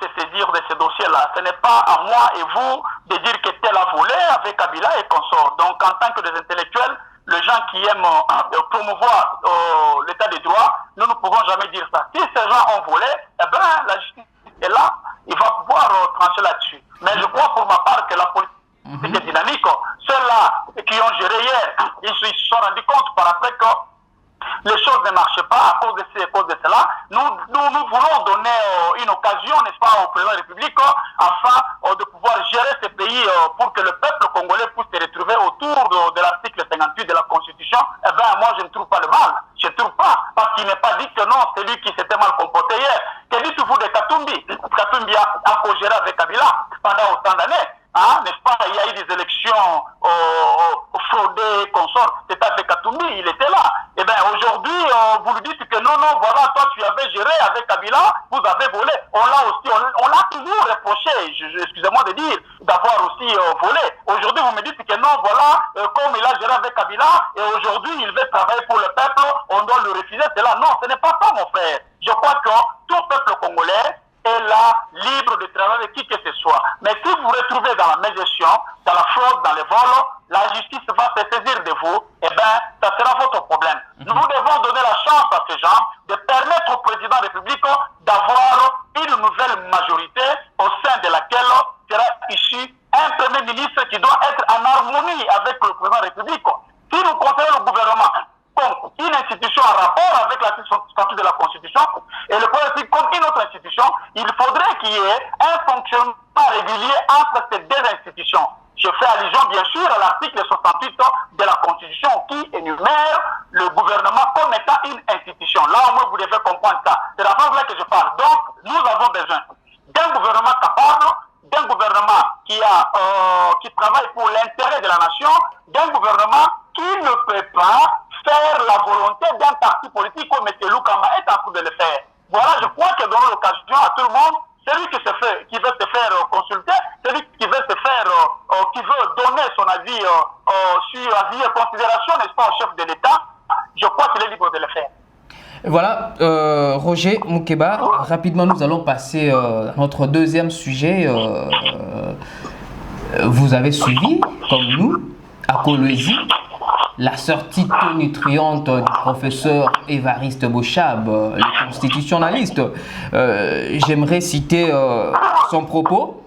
se saisir de ces dossiers-là. Ce n'est pas à moi et vous de dire que tel a volé avec Kabila et consort. Donc, en tant que des intellectuels, les gens qui aiment promouvoir l'état de droit, nous ne pouvons jamais dire ça. Si ces gens ont volé, eh bien, la justice est là, il va pouvoir trancher là-dessus. Mais je crois pour ma part que la politique est dynamique. Ceux-là qui ont géré hier, ils se sont rendus compte par après que les choses ne marchaient pas à cause de ceci, à cause de cela. Nous voulons donner une occasion, n'est-ce pas, au président de la République afin de pouvoir gérer ce pays pour que le peuple congolais puisse se retrouver autour de l'article 58 de la Constitution. Eh bien, moi, je ne trouve pas le mal. Je ne trouve pas. Parce qu'il n'est pas dit que non, c'est lui qui s'était mal comporté hier. Que dites-vous de Katumbi? Katumbi a co-géré avec Kabila pendant autant d'années. Hein, n'est-ce pas? Il y a eu des élections fraudées, consorts. C'était avec Katumbi, il était là. Et bien aujourd'hui, vous lui dites que non, voilà, toi tu avais géré avec Kabila, vous avez volé. On l'a toujours reproché, excusez-moi de dire, d'avoir aussi volé. Aujourd'hui, vous me dites que non, voilà, comme il a géré avec Kabila, et aujourd'hui, il veut travailler pour le peuple, on doit le refuser. C'est là. Non, ce n'est pas ça, mon frère. Je crois que tout peuple congolais est là, libre de travailler avec qui que ce soit. Mais si vous vous retrouvez dans la mégestion, dans la fraude, dans les vols, la justice va se saisir de vous, eh bien, ça sera votre problème. Nous devons donner la chance à ces gens de permettre au président de la République d'avoir une nouvelle majorité au sein de laquelle sera issu un premier ministre qui doit être en harmonie avec le président de la République. Si nous considérons le gouvernement comme une institution en rapport avec l'article 68 de la Constitution et le politique comme une autre institution, il faudrait qu'il y ait un fonctionnement régulier entre ces deux institutions. Je fais allusion bien sûr à l'article 68 de la Constitution qui énumère le gouvernement comme étant une institution. Là au moins vous devez comprendre ça. C'est la phrase là que je parle. Donc nous avons besoin d'un gouvernement capable, d'un gouvernement qui travaille pour l'intérêt de la nation, d'un gouvernement qui ne peut pas faire la volonté d'un parti politique comme M. Loukama est en train de le faire. Voilà, je crois que donnons l'occasion à tout le monde, celui qui veut se faire consulter, celui qui veut se faire, qui veut donner son avis sur avis et considération, n'est-ce pas, au chef de l'État, je crois qu'il est libre de le faire. Voilà, Roger Moukeba, rapidement nous allons passer à notre deuxième sujet. Vous avez suivi, comme nous, à Kolwezi, la sortie tonitruante du professeur Évariste Bochab, le constitutionnaliste. J'aimerais citer son propos.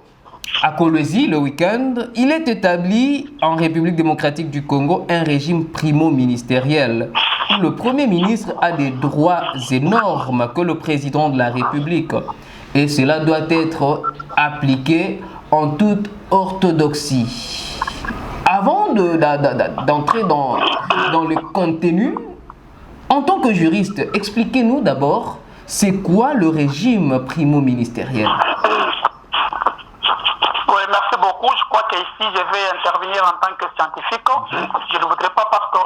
À Kolwezi, le week-end, il est établi en République démocratique du Congo un régime primo-ministériel où le Premier ministre a des droits énormes que le président de la République. Et cela doit être appliqué en toute orthodoxie. Avant d'entrer dans le contenu, en tant que juriste, expliquez-nous d'abord, c'est quoi le régime primo-ministériel? Oui, merci beaucoup. Je crois qu'ici, je vais intervenir en tant que scientifique. Je ne voudrais pas parce que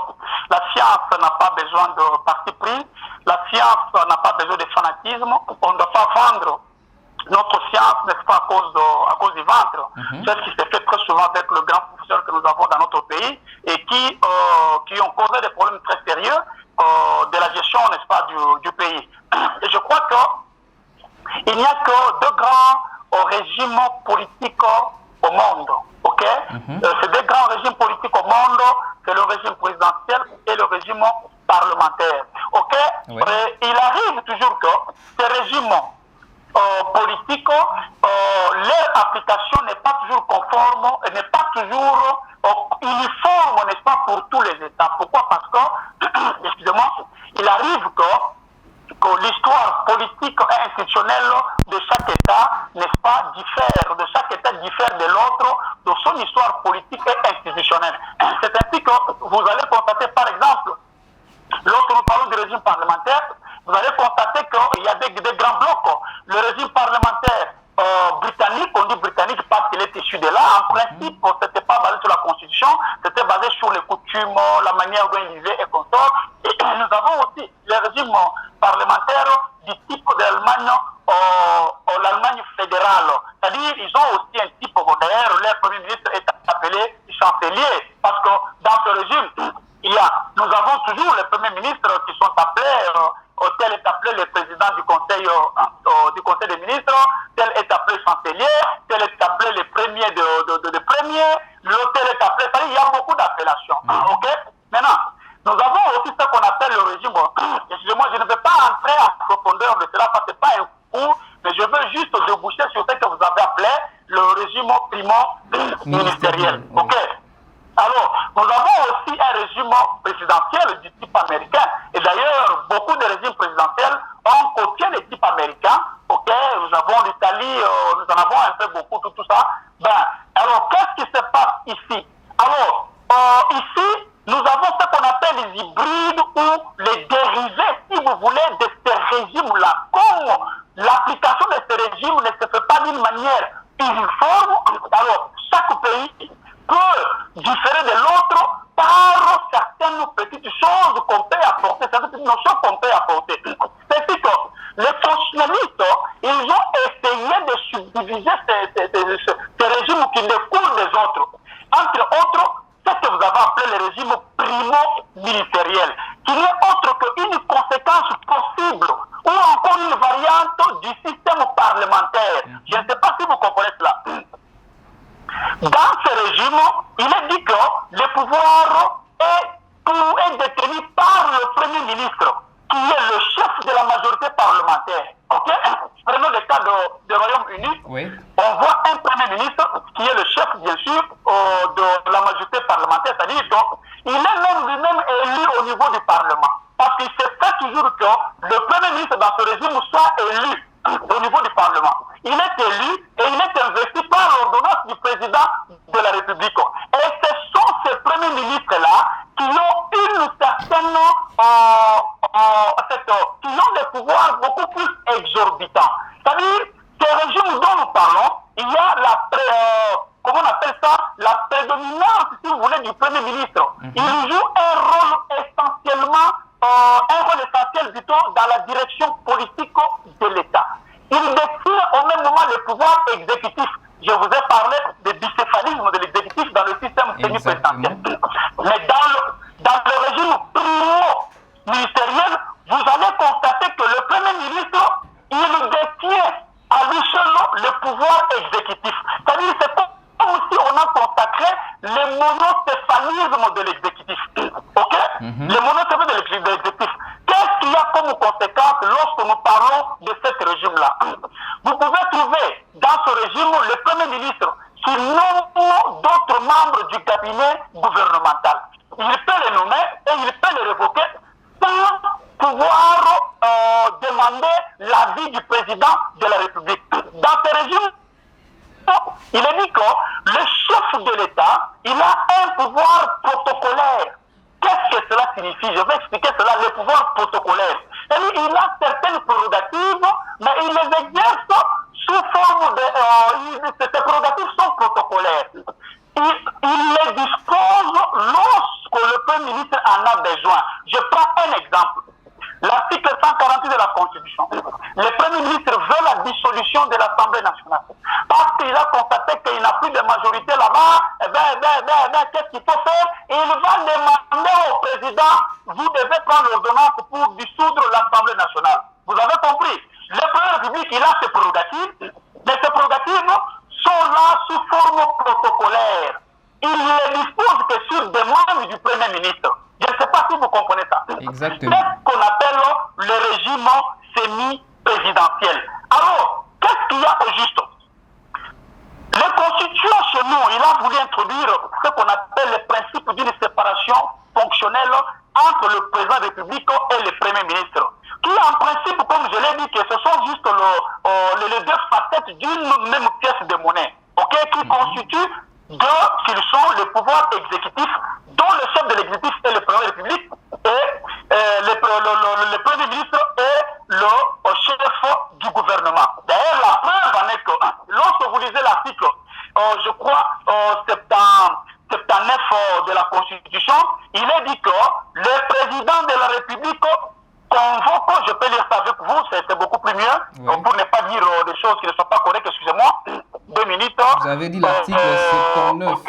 la science n'a pas besoin de parti pris. La science n'a pas besoin de fanatisme. On ne doit pas vendre notre science, n'est-ce pas, à cause du ventre. C'est ce qui se fait très souvent avec le grand professeur que nous avons dans notre pays et qui ont causé des problèmes très sérieux de la gestion, n'est-ce pas, du pays. Et je crois qu'il n'y a que deux grands régimes politiques au monde. Ok? Ces deux grands régimes politiques au monde, c'est le régime présidentiel et le régime parlementaire. Ok? Il arrive toujours que ces régimes politiques, leur application n'est pas toujours conforme et n'est pas toujours uniforme, n'est-ce pas, pour tous les États. Pourquoi? Parce que, excusez-moi, il arrive que l'histoire politique et institutionnelle de chaque État, n'est-ce pas, diffère, de chaque État diffère de l'autre, de son histoire politique et institutionnelle. C'est ainsi que vous allez constater, par exemple, lorsque nous parlons du régime parlementaire, vous allez constater qu'il y a des grands blocs. Le régime parlementaire britannique, on dit britannique parce qu'il est issu de là, en principe, ce n'était pas basé sur la Constitution, c'était basé sur les coutumes, la manière dont ils vivaient et consorts. Et nous avons aussi le régime parlementaire du type de l'Allemagne fédérale. C'est-à-dire, ils ont aussi un type, d'ailleurs, leur premier ministre est appelé chancelier, parce que dans ce régime, nous avons toujours les premiers ministres qui sont appelés, tel est appelé le président du conseil des ministres, tel est appelé chancelier, tel est appelé le premier de premier, l'autre tel est appelé, il y a beaucoup d'appellations. Ok? Maintenant, nous avons aussi ce qu'on appelle le régime, excusez-moi, je ne vais pas entrer en profondeur de cela, parce que ce n'est pas un cours, mais je veux juste déboucher sur ce que vous avez appelé le régime primo-ministériel. Ok? Alors, nous avons aussi un régime présidentiel du type américain. Et d'ailleurs, beaucoup de régimes présidentiels ont copié le type américain. Ok, nous avons l'Italie, nous en avons un peu beaucoup, tout ça. Alors, qu'est-ce qui se passe ici? Alors, ici, nous avons ce qu'on appelle les hybrides ou les dérivés, si vous voulez, de ces régimes-là. Comme l'application de ces régimes ne se fait pas d'une manière uniforme, alors chaque pays peut différer de l'autre par certaines petites choses qu'on peut apporter, certaines petites notions qu'on peut apporter. C'est que les fonctionnalistes, ils ont essayé de subdiviser ces régimes qui ne primo-ministériel, qui n'est autre qu'une conséquence possible ou encore une variante du système parlementaire. Je ne sais pas si vous comprenez cela. Dans ce régime, il est dit que le pouvoir est détenu par le Premier ministre, qui est le chef de la majorité parlementaire. Okay? Prenons le cas du Royaume-Uni. Oui. On voit un Premier ministre qui est le chef, bien sûr, de la majorité parlementaire, c'est-à-dire qu'il est même lui-même élu au niveau du Parlement. Parce qu'il se fait toujours que le Premier ministre dans ce régime soit élu au niveau du Parlement. Il est élu et il est investi par l'ordonnance du président de la République. Et ce sont ces premiers ministres-là qui ont une certaine, qui ont des pouvoirs beaucoup plus exorbitants. C'est-à-dire, ces régimes dont nous parlons, il y a comment on appelle ça, la prédominance, si vous voulez, du Premier ministre. Il joue un rôle essentiel plutôt dans la direction politique de l'État. Il détient au même moment le pouvoir exécutif. Je vous ai parlé du bicéphalisme de l'exécutif dans le système semi-présidentiel. Mais dans le régime primo-ministériel, vous allez constater que le Premier ministre, il détient à lui seul le pouvoir exécutif. C'est-à-dire que c'est comme si on a consacré le monocéphalisme de l'exécutif. Ok? Le monocéphalisme de l'exécutif. Qu'est-ce qu'il y a comme conséquence lorsque nous parlons de ce régime-là? Vous pouvez trouver dans ce régime le Premier ministre qui nomme d'autres membres du cabinet gouvernemental. Il peut les nommer et il peut les révoquer sans pouvoir demander l'avis du président de la République. Dans ce régime, il est dit que le chef de l'État, il a un pouvoir protocolaire. Qu'est-ce que cela signifie? Je vais expliquer cela, le pouvoir protocolaire. Il a certaines prérogatives, mais il les exerce sous forme de... ces prérogatives sont protocolaires. Il les dispose lorsque le Premier ministre en a besoin. Je prends un exemple. L'article 148 de la Constitution. Le Premier ministre veut la dissolution de l'Assemblée nationale. Parce qu'il a constaté qu'il n'a plus de majorité là-bas, qu'est-ce qu'il faut faire? Il va demander au président, vous devez prendre l'ordonnance pour dissoudre l'Assemblée nationale. Vous avez compris? Le Président de la République, il a ses prérogatives, mais ces prérogatives sont là sous forme protocolaire. Il ne les dispose que sur demande du Premier ministre. Je ne sais pas si vous comprenez ça. Exactement. C'est ce qu'on appelle le régime semi-présidentiel. Alors, qu'est-ce qu'il y a au juste? Le constituant chez nous, il a voulu introduire ce qu'on appelle le principe d'une séparation fonctionnelle entre le président de la République et le Premier ministre. Qui en principe, comme je l'ai dit, que ce sont juste les deux facettes d'une même pièce de monnaie, qui constituent deux, qu'ils sont le pouvoir exécutif, dont le chef de l'exécutif est le président de la République, et le Premier ministre est le chef du gouvernement. D'ailleurs, la preuve en est que, lorsque vous lisez l'article, je crois, 79 de la Constitution, il est dit que le président de la République convoque, je peux lire ça avec vous, c'est beaucoup plus mieux, pour ne pas dire des choses qui ne sont pas correctes, excusez-moi, 2 minutes. Vous avez dit l'article 79.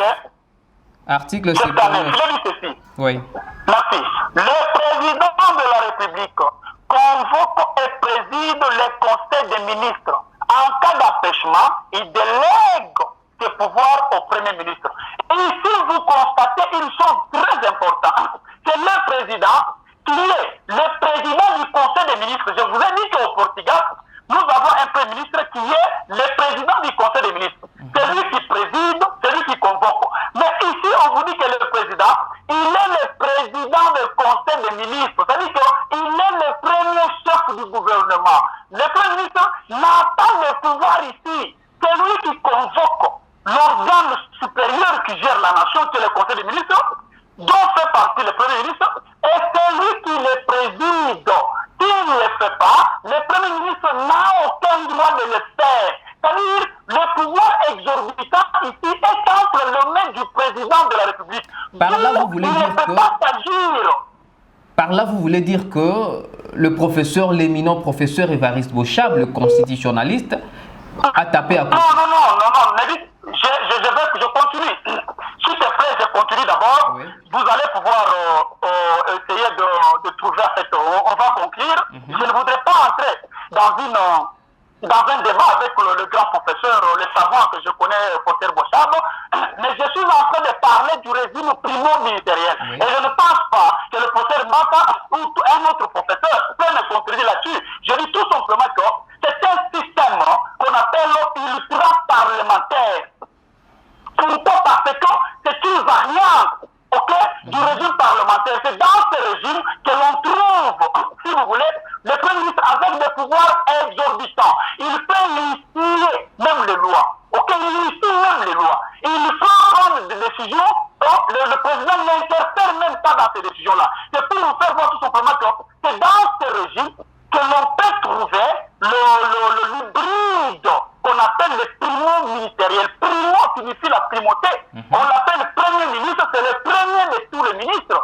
Article 79. Je lis ceci. Oui. Merci. Le président de la République convoque et préside les conseils des ministres. En cas d'empêchement, il délègue ses pouvoirs au Premier ministre. Et ici, vous constatez, ils sont très importants. C'est le président qui est le président du conseil des ministres. Je vous ai dit qu'au Portugal, nous avons un Premier ministre qui est le président du conseil des ministres. C'est lui qui préside, c'est lui qui convoque. Mais ici, on vous dit que le président, il est le président du conseil des ministres. C'est-à-dire qu'il est le premier chef du gouvernement. Le Premier ministre n'a pas le pouvoir ici. C'est lui qui convoque l'organe supérieur qui gère la nation, qui est le conseil des ministres, dont fait partie le Premier ministre, et c'est lui qui le préside. S'il ne le fait pas, le Premier ministre n'a aucun droit de le faire. C'est-à-dire, le pouvoir exorbitant ici est entre les mains du président de la République. Par là, vous voulez dire que... Par là, vous voulez dire que l'éminent professeur Évariste Bochab, le constitutionnaliste, a tapé à côté. Non, je continue. S'il te plaît, je continue d'abord. Oui. Vous allez pouvoir essayer de trouver, en fait, on va conclure. Je ne voudrais pas entrer dans un débat avec le grand professeur, le savant que je connais, Foster Bochab, mais je suis en train de parler du régime primo-militariel. Oui. Et je ne pense pas que le professeur Mata ou un autre professeur peut me contredire là-dessus. Je dis tout simplement que c'est un système qu'on appelle ultra-parlementaire. Pourquoi? Parce que c'est une variante, du régime parlementaire. C'est dans ce régime que l'on trouve, si vous voulez, le Premier ministre avec des pouvoirs exorbitants. Il peut initier même les lois. Il initie même les lois. Il peut prendre des décisions. Le président n'interfère même pas dans ces décisions-là. C'est pour vous faire voir tout simplement que c'est dans ce régime que l'on peut trouver l'hybride qu'on appelle le primo-ministériel. Primo signifie la primauté. On l'appelle premier ministre, c'est le premier de tous les ministres.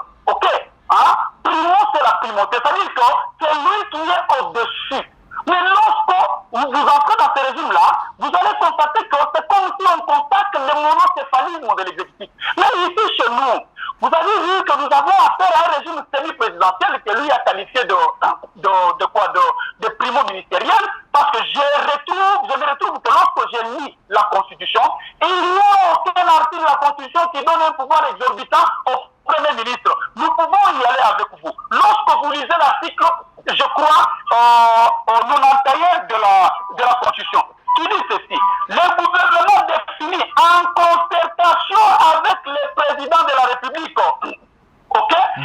Primo, c'est la primauté. C'est-à-dire que c'est lui qui est au-dessus. Mais lorsque vous entrez dans ce régime-là, vous allez constater que c'est comme si on constate le monocéphalisme de l'exécutif. Mais ici, chez nous, vous avez vu que nous avons affaire à un régime semi-présidentiel que lui a qualifié de primo-ministériel, parce que je me retrouve que lorsque j'ai lu la Constitution, il n'y a aucun article de la Constitution qui donne un pouvoir exorbitant au Premier ministre. Nous pouvons y aller avec vous. Lorsque vous lisez l'article, je crois, au 91 de la Constitution, qui dit ceci: le gouvernement définit en concertation avec le président de la République,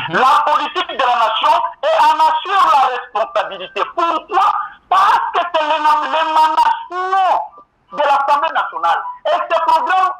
la politique de la nation et en assure la responsabilité. Pourquoi? Parce que c'est l'émanation de l'Assemblée nationale. Et ce programme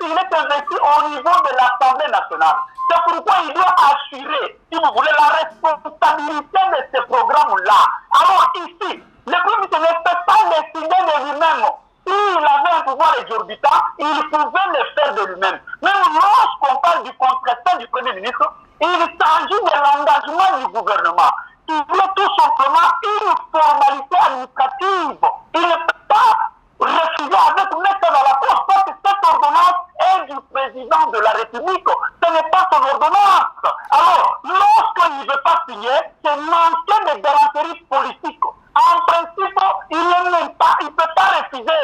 il est investi au niveau de l'Assemblée nationale. C'est pourquoi il doit assurer, si vous voulez, la responsabilité de ce programme-là. Alors ici, le Premier ministre ne peut pas décider de lui-même. S'il avait un pouvoir exorbitant, il pouvait le faire de lui-même. Mais lorsqu'on parle du contracteur du Premier ministre, il s'agit de l'engagement du gouvernement. Il est tout simplement une formalité administrative. Il ne peut pas refuser avec mettre dans la poche parce que cette ordonnance est du président de la République. Ce n'est pas son ordonnance. Alors, lorsqu'il ne veut pas signer, c'est manquer de galanterie politique. En principe, il ne peut pas refuser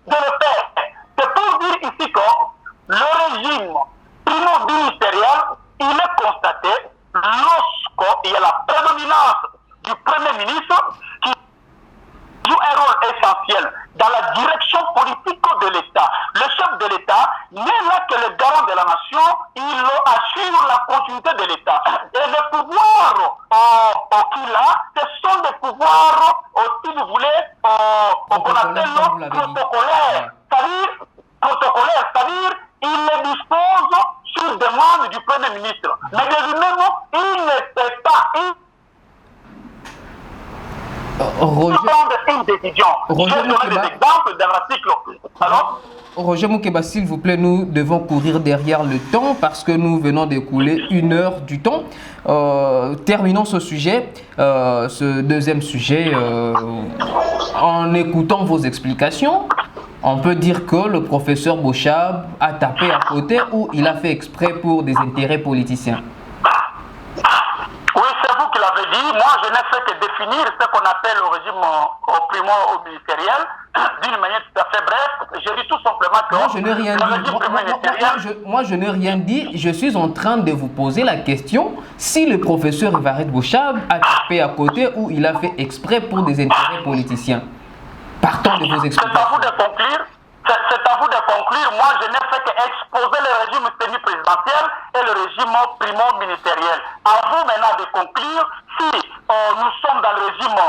de le faire. C'est pour dire ici que le régime primo-ministériel, il est constaté lorsqu'il y a la prédominance du Premier ministre qui joue un rôle essentiel dans la direction politique de l'État. Le chef de l'État n'est là que le garant de la nation, il assure la continuité de l'État. Et les pouvoirs qu'il a, ce sont des pouvoirs, si vous voulez, qu'on appelle protocolaires. C'est-à-dire, il les dispose sur demande du Premier ministre. Mais de lui-même, il ne peut pas. Une décision. Roger Moukeba, s'il vous plaît, nous devons courir derrière le temps parce que nous venons d'écouler 1 heure du temps. Terminons ce sujet, ce deuxième sujet, en écoutant vos explications. On peut dire que le professeur Bochab a tapé à côté ou il a fait exprès pour des intérêts politiciens. Oui, c'est vous qui l'avez dit. Moi, je n'ai fait que définir ce qu'on appelle le régime primo-ministériel d'une manière tout à fait brève. Je dis tout simplement que moi, je n'ai rien dit. Moi, je n'ai rien dit. Je suis en train de vous poser la question si le professeur Evariste Bochab a tapé à côté ou il a fait exprès pour des intérêts politiciens. Partons de vos explications. C'est à vous de conclure. C'est à vous de conclure. Moi, je n'ai fait qu'exposer le régime semi-présidentiel et le régime primo-ministériel. À vous maintenant de conclure si nous sommes dans le régime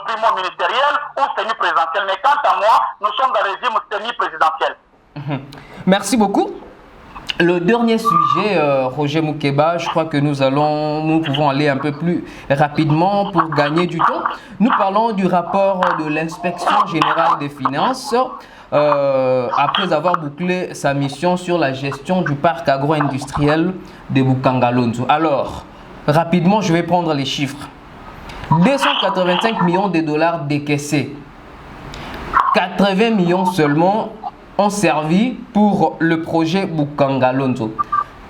primo-ministériel ou semi-présidentiel. Mais quant à moi, nous sommes dans le régime semi-présidentiel. Merci beaucoup. Le dernier sujet, Roger Moukeba, je crois que nous pouvons aller un peu plus rapidement pour gagner du temps. Nous parlons du rapport de l'inspection générale des finances après avoir bouclé sa mission sur la gestion du parc agro-industriel de Bukangalonzo. Alors, rapidement, je vais prendre les chiffres. 285 millions de dollars décaissés. 80 millions seulement ont servi pour le projet Bukangalonzo.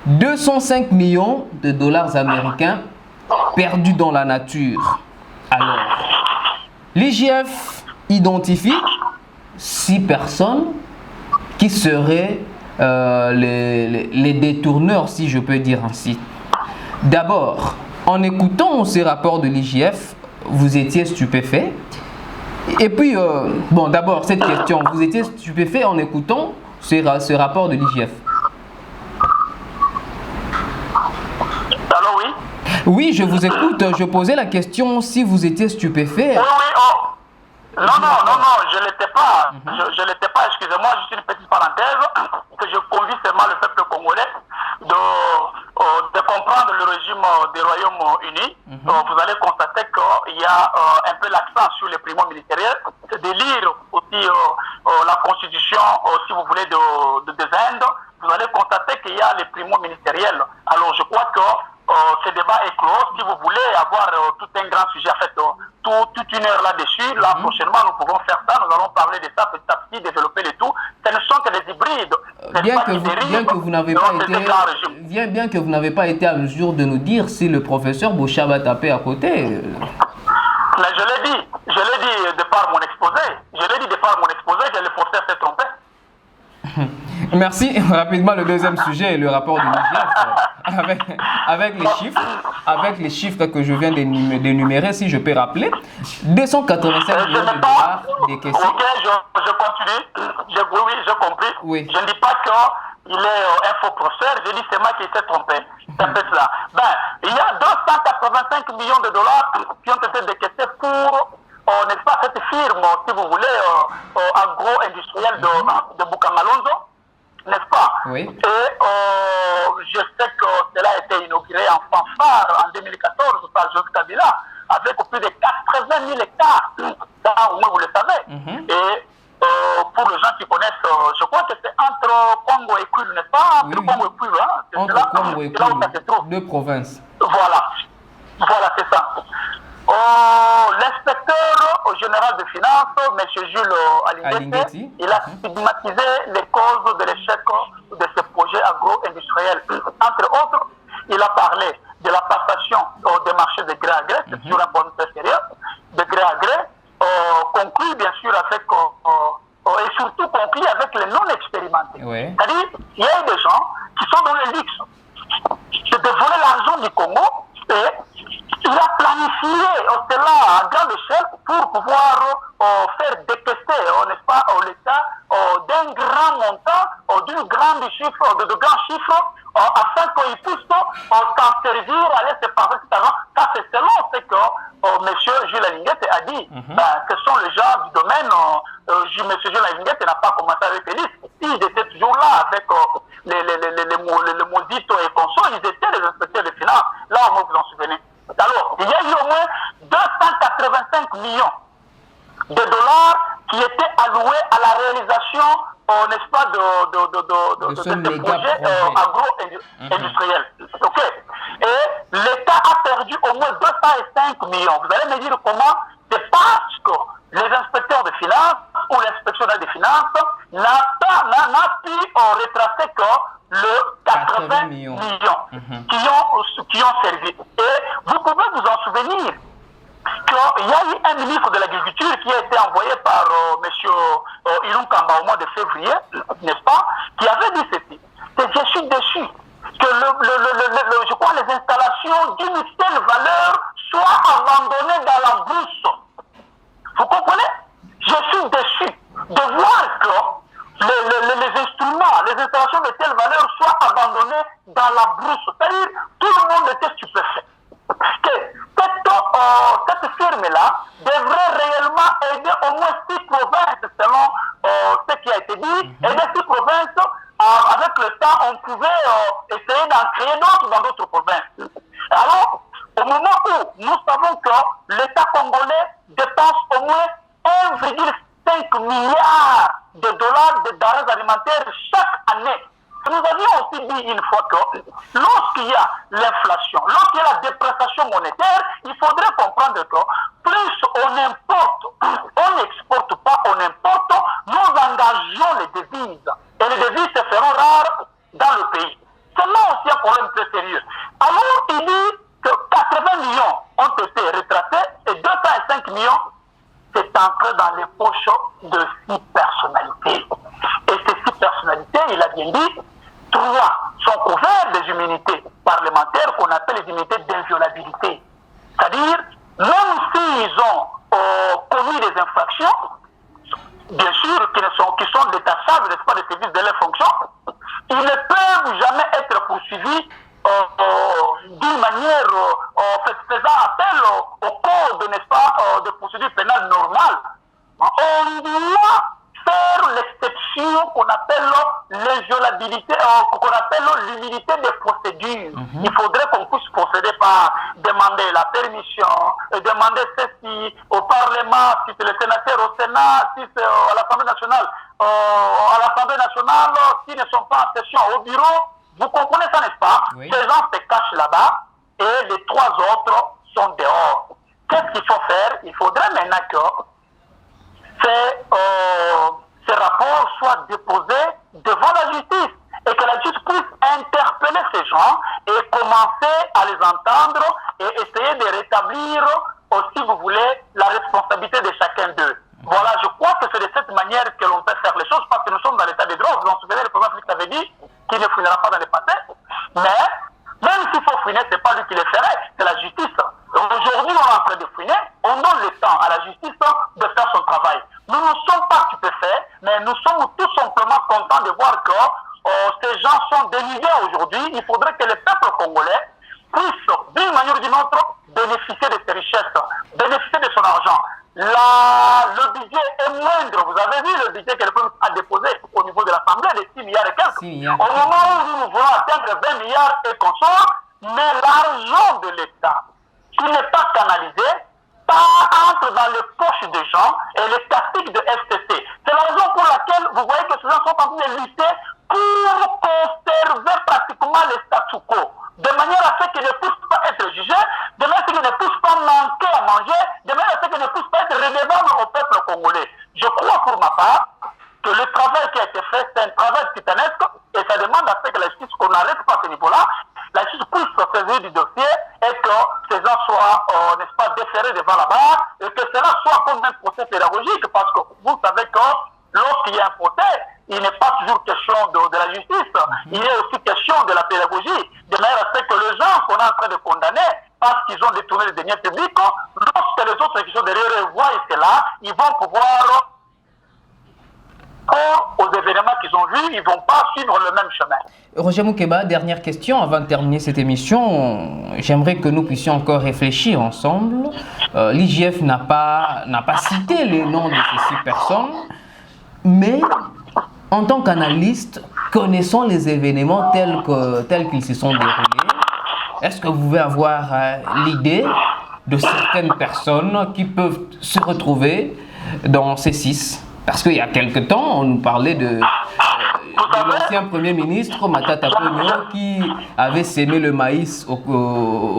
205 millions de dollars américains perdus dans la nature. Alors, l'IGF identifie 6 personnes qui seraient les détourneurs, si je peux dire ainsi. D'abord, en écoutant ces rapports de l'IGF, vous étiez stupéfait. Et puis, bon, d'abord, cette question, vous étiez stupéfait en écoutant ce rapport de l'IGF? Allô, oui? Oui, je vous écoute. Je posais la question si vous étiez stupéfait. Oui, oh. Non, je ne l'étais pas. Je ne l'étais pas, excusez-moi, juste une petite parenthèse, que je convie seulement le peuple congolais de comprendre le régime des Royaumes-Unis. Vous allez constater qu'il y a un peu l'accent sur les primo-militaires, c'est de lire aussi la constitution, si vous voulez, des Indes. Vous allez constater qu'il y a les primo-ministériels. Alors je crois que ce débat est clos. Si vous voulez avoir tout un grand sujet, en fait, toute une heure là-dessus, là prochainement nous pouvons faire ça, nous allons parler de ça petit à petit, développer le tout. Ce ne sont que des hybrides. Bien que vous n'avez pas été à mesure de nous dire si le professeur Boucha va taper à côté. Mais je l'ai dit de par mon exposé. Que le professeur s'est trompé. Merci. Rapidement, le deuxième sujet est le rapport de l'IGF avec les chiffres que je viens d'énumérer, si je peux rappeler. 285 millions de dollars décaissés. Ok, je continue. Oui, j'ai compris. Oui. Je ne dis pas qu'il est un faux professeur, je dis c'est moi qui s'est trompé. C'est un peu cela. Ben, il y a 285 millions de dollars qui ont été décaissés pour, n'est-ce pas, cette firme, si vous voulez, agro-industrielle de Bukangalonzo. N'est-ce pas? Oui. Et je sais que cela a été inauguré en fanfare en 2014 par Joseph Kabila, avec plus de 80 000 hectares. Ça, au moins, vous le savez. Et pour les gens qui connaissent, je crois que c'est entre Congo et Kwilu, n'est-ce pas? Oui, Congo et Kwilu, hein? Entre Congo et Kwilu, deux provinces. Voilà, c'est ça. L'inspecteur général de finances, M. Jules Alingeti, il a stigmatisé les causes de l'échec de ce projet agro-industriel. Entre autres, il a parlé de la passation des marchés de gré à gré, c'est toujours un point très sérieux, de gré à gré, conclu bien sûr avec, et surtout conclu avec les non-expérimentés. Oui. C'est-à-dire, il y a des gens qui sont dans le luxe, de voler l'argent du Congo, et il a planifié cela à grande échelle pour pouvoir faire détester, n'est-ce pas, l'État d'un grand montant, d'une grande chiffre, de grands chiffres, afin qu'il puisse s'en servir, aller se passer cet argent. Ça, c'est selon ce que M. Jules Alingeti a dit. Ce sont les gens du domaine. M. Jules Alingeti n'a pas commencé avec les listes. Ils étaient toujours là avec les mauditos et consorts. Ils étaient les inspecteurs des finances. Là, au moins, vous en souvenez. Alors, il y a eu au moins 285 millions de dollars qui étaient alloués à la réalisation, n'est-ce pas, de ce projet agro-industriel. Ok. Et l'État a perdu au moins 205 millions. Vous allez me dire comment? C'est parce que les inspecteurs de finances ou l'inspection des finances n'a pu retracer que le 80 millions qui ont servi. Et vous pouvez vous en souvenir qu'il y a eu un ministre de l'Agriculture qui a été envoyé par M. Ilunga Kamba au mois de février, n'est-ce pas, qui avait dit ceci. Je suis déçu que je crois les installations d'une telle valeur soient abandonnées dans la brousse. Vous comprenez? Je suis déçu de voir que les instruments, les installations de telle valeur soient abandonnées dans la brousse. C'est-à-dire, tout le monde était stupéfait. Cette firme-là devrait réellement aider au moins 6 provinces, selon ce qui a été dit. Et les 6 provinces, avec le temps, on pouvait essayer d'en créer d'autres dans d'autres provinces. Alors, au moment où nous savons que l'État congolais dépense au moins 1,5 milliard de dollars de denrées alimentaires chaque année. Nous avions aussi dit une fois que lorsqu'il y a l'inflation, lorsqu'il y a la dépréciation monétaire, il faudrait comprendre que plus on importe, on n'exporte pas, on importe, nous engageons les devises. millions, c'est entré dans les poches de 6 personnalités. Et ces 6 personnalités, il a bien dit, 3 sont couverts des immunités parlementaires qu'on appelle les immunités d'inviolabilité. C'est-à-dire, même s'ils ont commis des infractions, bien sûr, qui sont détachables, n'est-ce pas, des services de leurs fonctions, ils ne peuvent jamais être poursuivis d'une manière faisant appel au code, n'est-ce pas, de procédure pénale normale. On doit faire l'exception qu'on appelle l'inviolabilité, qu'on appelle l'immunité des procédures. Il faudrait qu'on puisse procéder par demander la permission, demander ceci au Parlement, si c'est le sénateur au Sénat, si c'est à l'Assemblée nationale, s'ils ne sont pas en session au bureau. Vous comprenez ça, n'est-ce pas? Oui. Ces gens se cachent là-bas et les 3 autres sont dehors. Qu'est-ce qu'il faut faire? Il faudrait maintenant que ces rapports soient déposés devant la justice et que la justice puisse interpeller ces gens et commencer à les entendre et essayer de rétablir aussi, vous voulez, la responsabilité de chacun d'eux. Voilà, je crois que c'est de cette manière que l'on peut faire les choses parce que nous sommes dans l'état de droit. Vous vous souvenez, le président Félix avait dit qu'il ne finira pas dans le passé. Mais même s'il faut finir, ce n'est pas lui qui le ferait, c'est la justice. Aujourd'hui, on est en train de finir, on donne le temps à la justice de faire son travail. Nous ne sommes pas stupéfaits, mais nous sommes tout simplement contents de voir que ces gens sont délivrés aujourd'hui. Il faudrait que le peuple congolais puisse, d'une manière ou d'une autre, bénéficier de ses richesses, bénéficier de son argent. Le budget est moindre. Vous avez vu le budget que le peuple a déposé au niveau de l'Assemblée de 6 milliards et quelques. 6 milliards. Au moment où nous voulons atteindre 20 milliards et consorts, mais l'argent de l'État, qui n'est pas canalisé, entre dans les poches des gens et les tactiques de FCC. C'est la raison pour laquelle vous voyez que ces gens sont en train de lutter pour conserver pratiquement le statu quo, de manière à ce qu'ils ne puissent pas être jugés, de manière à ce qu'ils ne puissent pas manquer à manger, de manière à ce qu'ils ne puissent pas être redevables au peuple congolais. Je crois pour ma part que le travail qui a été fait, c'est un travail titanesque et ça demande à ce que la justice, qu'on n'arrête pas à ce niveau-là, la justice puisse se saisir du dossier et que ces gens soient, n'est-ce pas, déférés devant la barre et que cela soit comme un procès pédagogique parce que vous savez que lorsqu'il y a un procès, il n'est pas toujours question de la justice, il est aussi question de la pédagogie, de manière à ce que les gens qu'on est en train de condamner parce qu'ils ont détourné les deniers publics, lorsque les autres qui sont derrière eux voient cela, ils vont pouvoir aux événements qu'ils ont vus, ils ne vont pas suivre le même chemin. Roger Moukeba, dernière question avant de terminer cette émission. J'aimerais que nous puissions encore réfléchir ensemble. L'IGF n'a pas cité les noms de ces 6 personnes, mais en tant qu'analyste, connaissant les événements tels qu'ils se sont déroulés, est-ce que vous pouvez avoir l'idée de certaines personnes qui peuvent se retrouver dans ces 6? Parce qu'il y a quelque temps, on nous parlait de l'ancien Premier ministre Matata Ponyo qui avait sémé le maïs au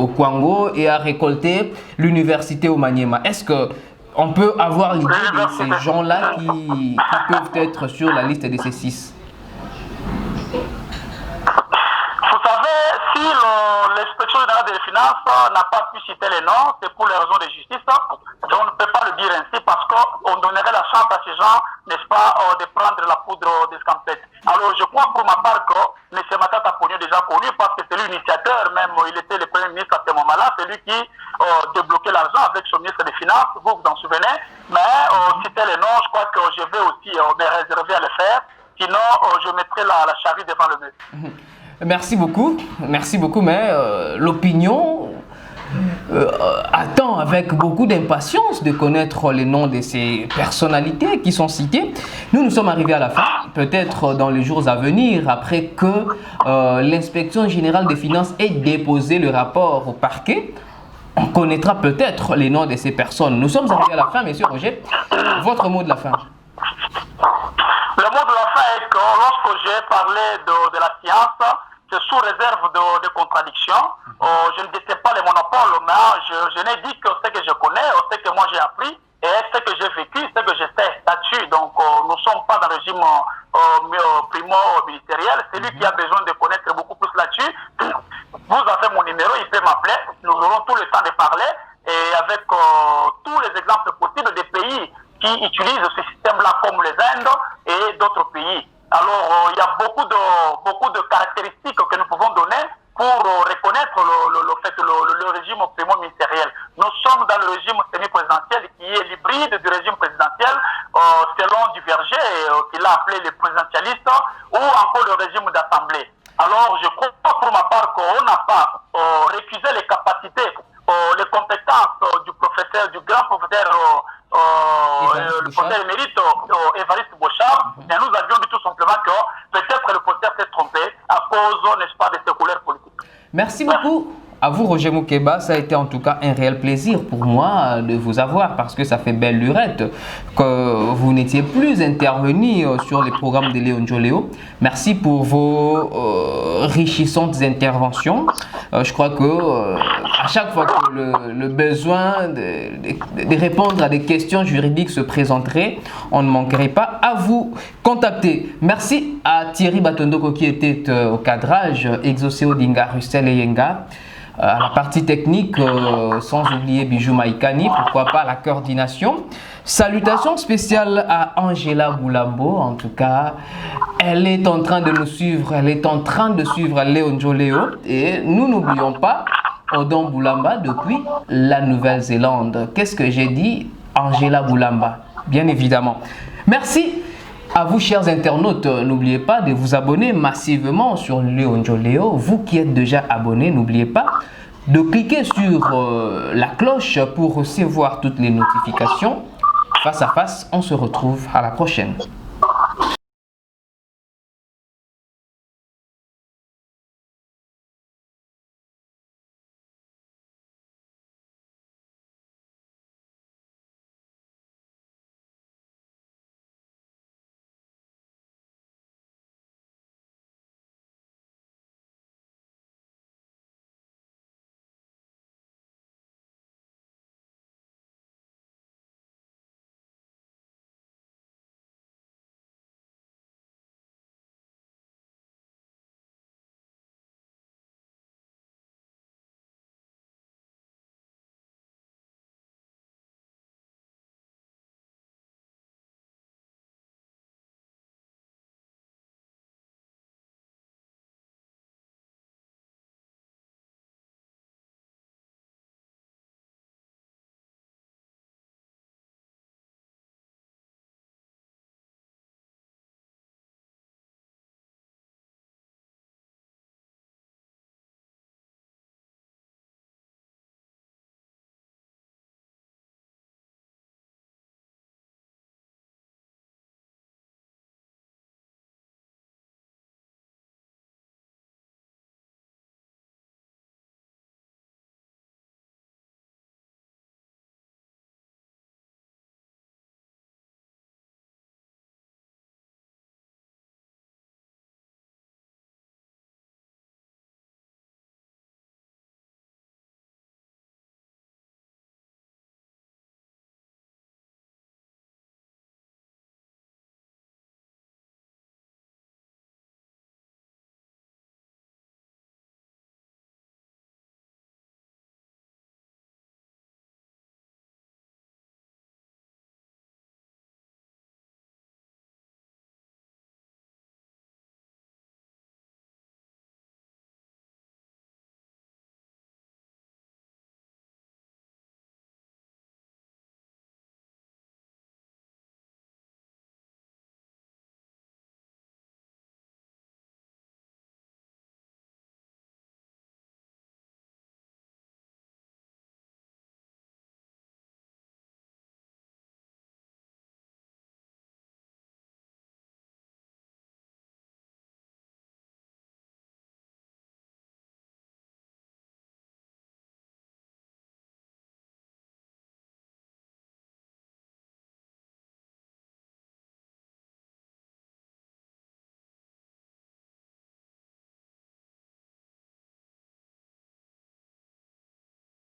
Congo et a récolté l'université au Maniema. Est-ce qu'on peut avoir l'idée de ces gens-là qui peuvent être sur la liste de ces 6? Vous savez, si l'inspection générale des finances n'a pas pu citer les noms, c'est pour les raisons de justice. On ne peut pas le dire ainsi parce qu'on donnerait la chance à ces gens, n'est-ce pas, de prendre la poudre d'escampette. Alors je crois pour ma part que M. Matata Ponyo est déjà connu parce que c'est lui l'initiateur, même il était le Premier ministre à ce moment-là, c'est lui qui débloquait l'argent avec son ministre des Finances, vous vous en souvenez. Mais citer les noms, je crois que je vais aussi me réserver à le faire, sinon je mettrai la charrue devant le mur. Merci beaucoup, mais l'opinion attend avec beaucoup d'impatience de connaître les noms de ces personnalités qui sont citées. Nous sommes arrivés à la fin, peut-être dans les jours à venir, après que l'inspection générale des finances ait déposé le rapport au parquet. On connaîtra peut-être les noms de ces personnes. Nous sommes arrivés à la fin, monsieur Roger. Votre mot de la fin. Le mot de la fin est que lorsque j'ai parlé de la science, c'est sous réserve de contradictions. Je ne détiens pas les monopoles, mais je n'ai dit que ce que je connais, ce que moi j'ai appris, et ce que j'ai vécu, ce que je sais là-dessus. Donc nous ne sommes pas dans le régime primo-ministériel. C'est lui qui a besoin de connaître beaucoup plus là-dessus. Vous avez mon numéro, il peut m'appeler. Nous aurons tout le temps de parler. Et avec tous les exemples possibles des pays qui utilisent ce système-là, comme les Indes et d'autres pays. Alors, il y a beaucoup de caractéristiques que nous pouvons donner pour reconnaître le régime primo-ministériel. Nous sommes dans le régime semi-présidentiel qui est l'hybride du régime présidentiel, selon Duverger, qu'il a appelé les présidentialistes, ou encore le régime d'assemblée. Alors, je crois pour ma part qu'on n'a pas récusé les capacités, les compétences du grand professeur, le professeur émérite Évariste Bochard, mais nous avions dit tout simplement que peut-être le professeur s'est trompé à cause, n'est-ce pas, de ses couleurs politiques. Merci beaucoup. À vous, Roger Moukeba, ça a été en tout cas un réel plaisir pour moi de vous avoir parce que ça fait belle lurette que vous n'étiez plus intervenu sur les programmes de Léon Joléo. Merci pour vos enrichissantes interventions. Je crois que à chaque fois que le besoin de répondre à des questions juridiques se présenterait, on ne manquerait pas à vous contacter. Merci à Thierry Batondoko qui était au cadrage, Exoceo Dinga, Russell et Yenga. À la partie technique, sans oublier Bijou Maïkani, pourquoi pas la coordination. Salutations spéciales à Angela Boulambo, en tout cas, elle est en train de nous suivre, elle est en train de suivre Léon Joléo et nous n'oublions pas Odon Boulamba depuis la Nouvelle-Zélande. Qu'est-ce que j'ai dit? Angela Boulamba, bien évidemment. Merci à vous, chers internautes. N'oubliez pas de vous abonner massivement sur Léon Joléo. Vous qui êtes déjà abonnés, n'oubliez pas de cliquer sur la cloche pour recevoir toutes les notifications. Face à face, on se retrouve à la prochaine.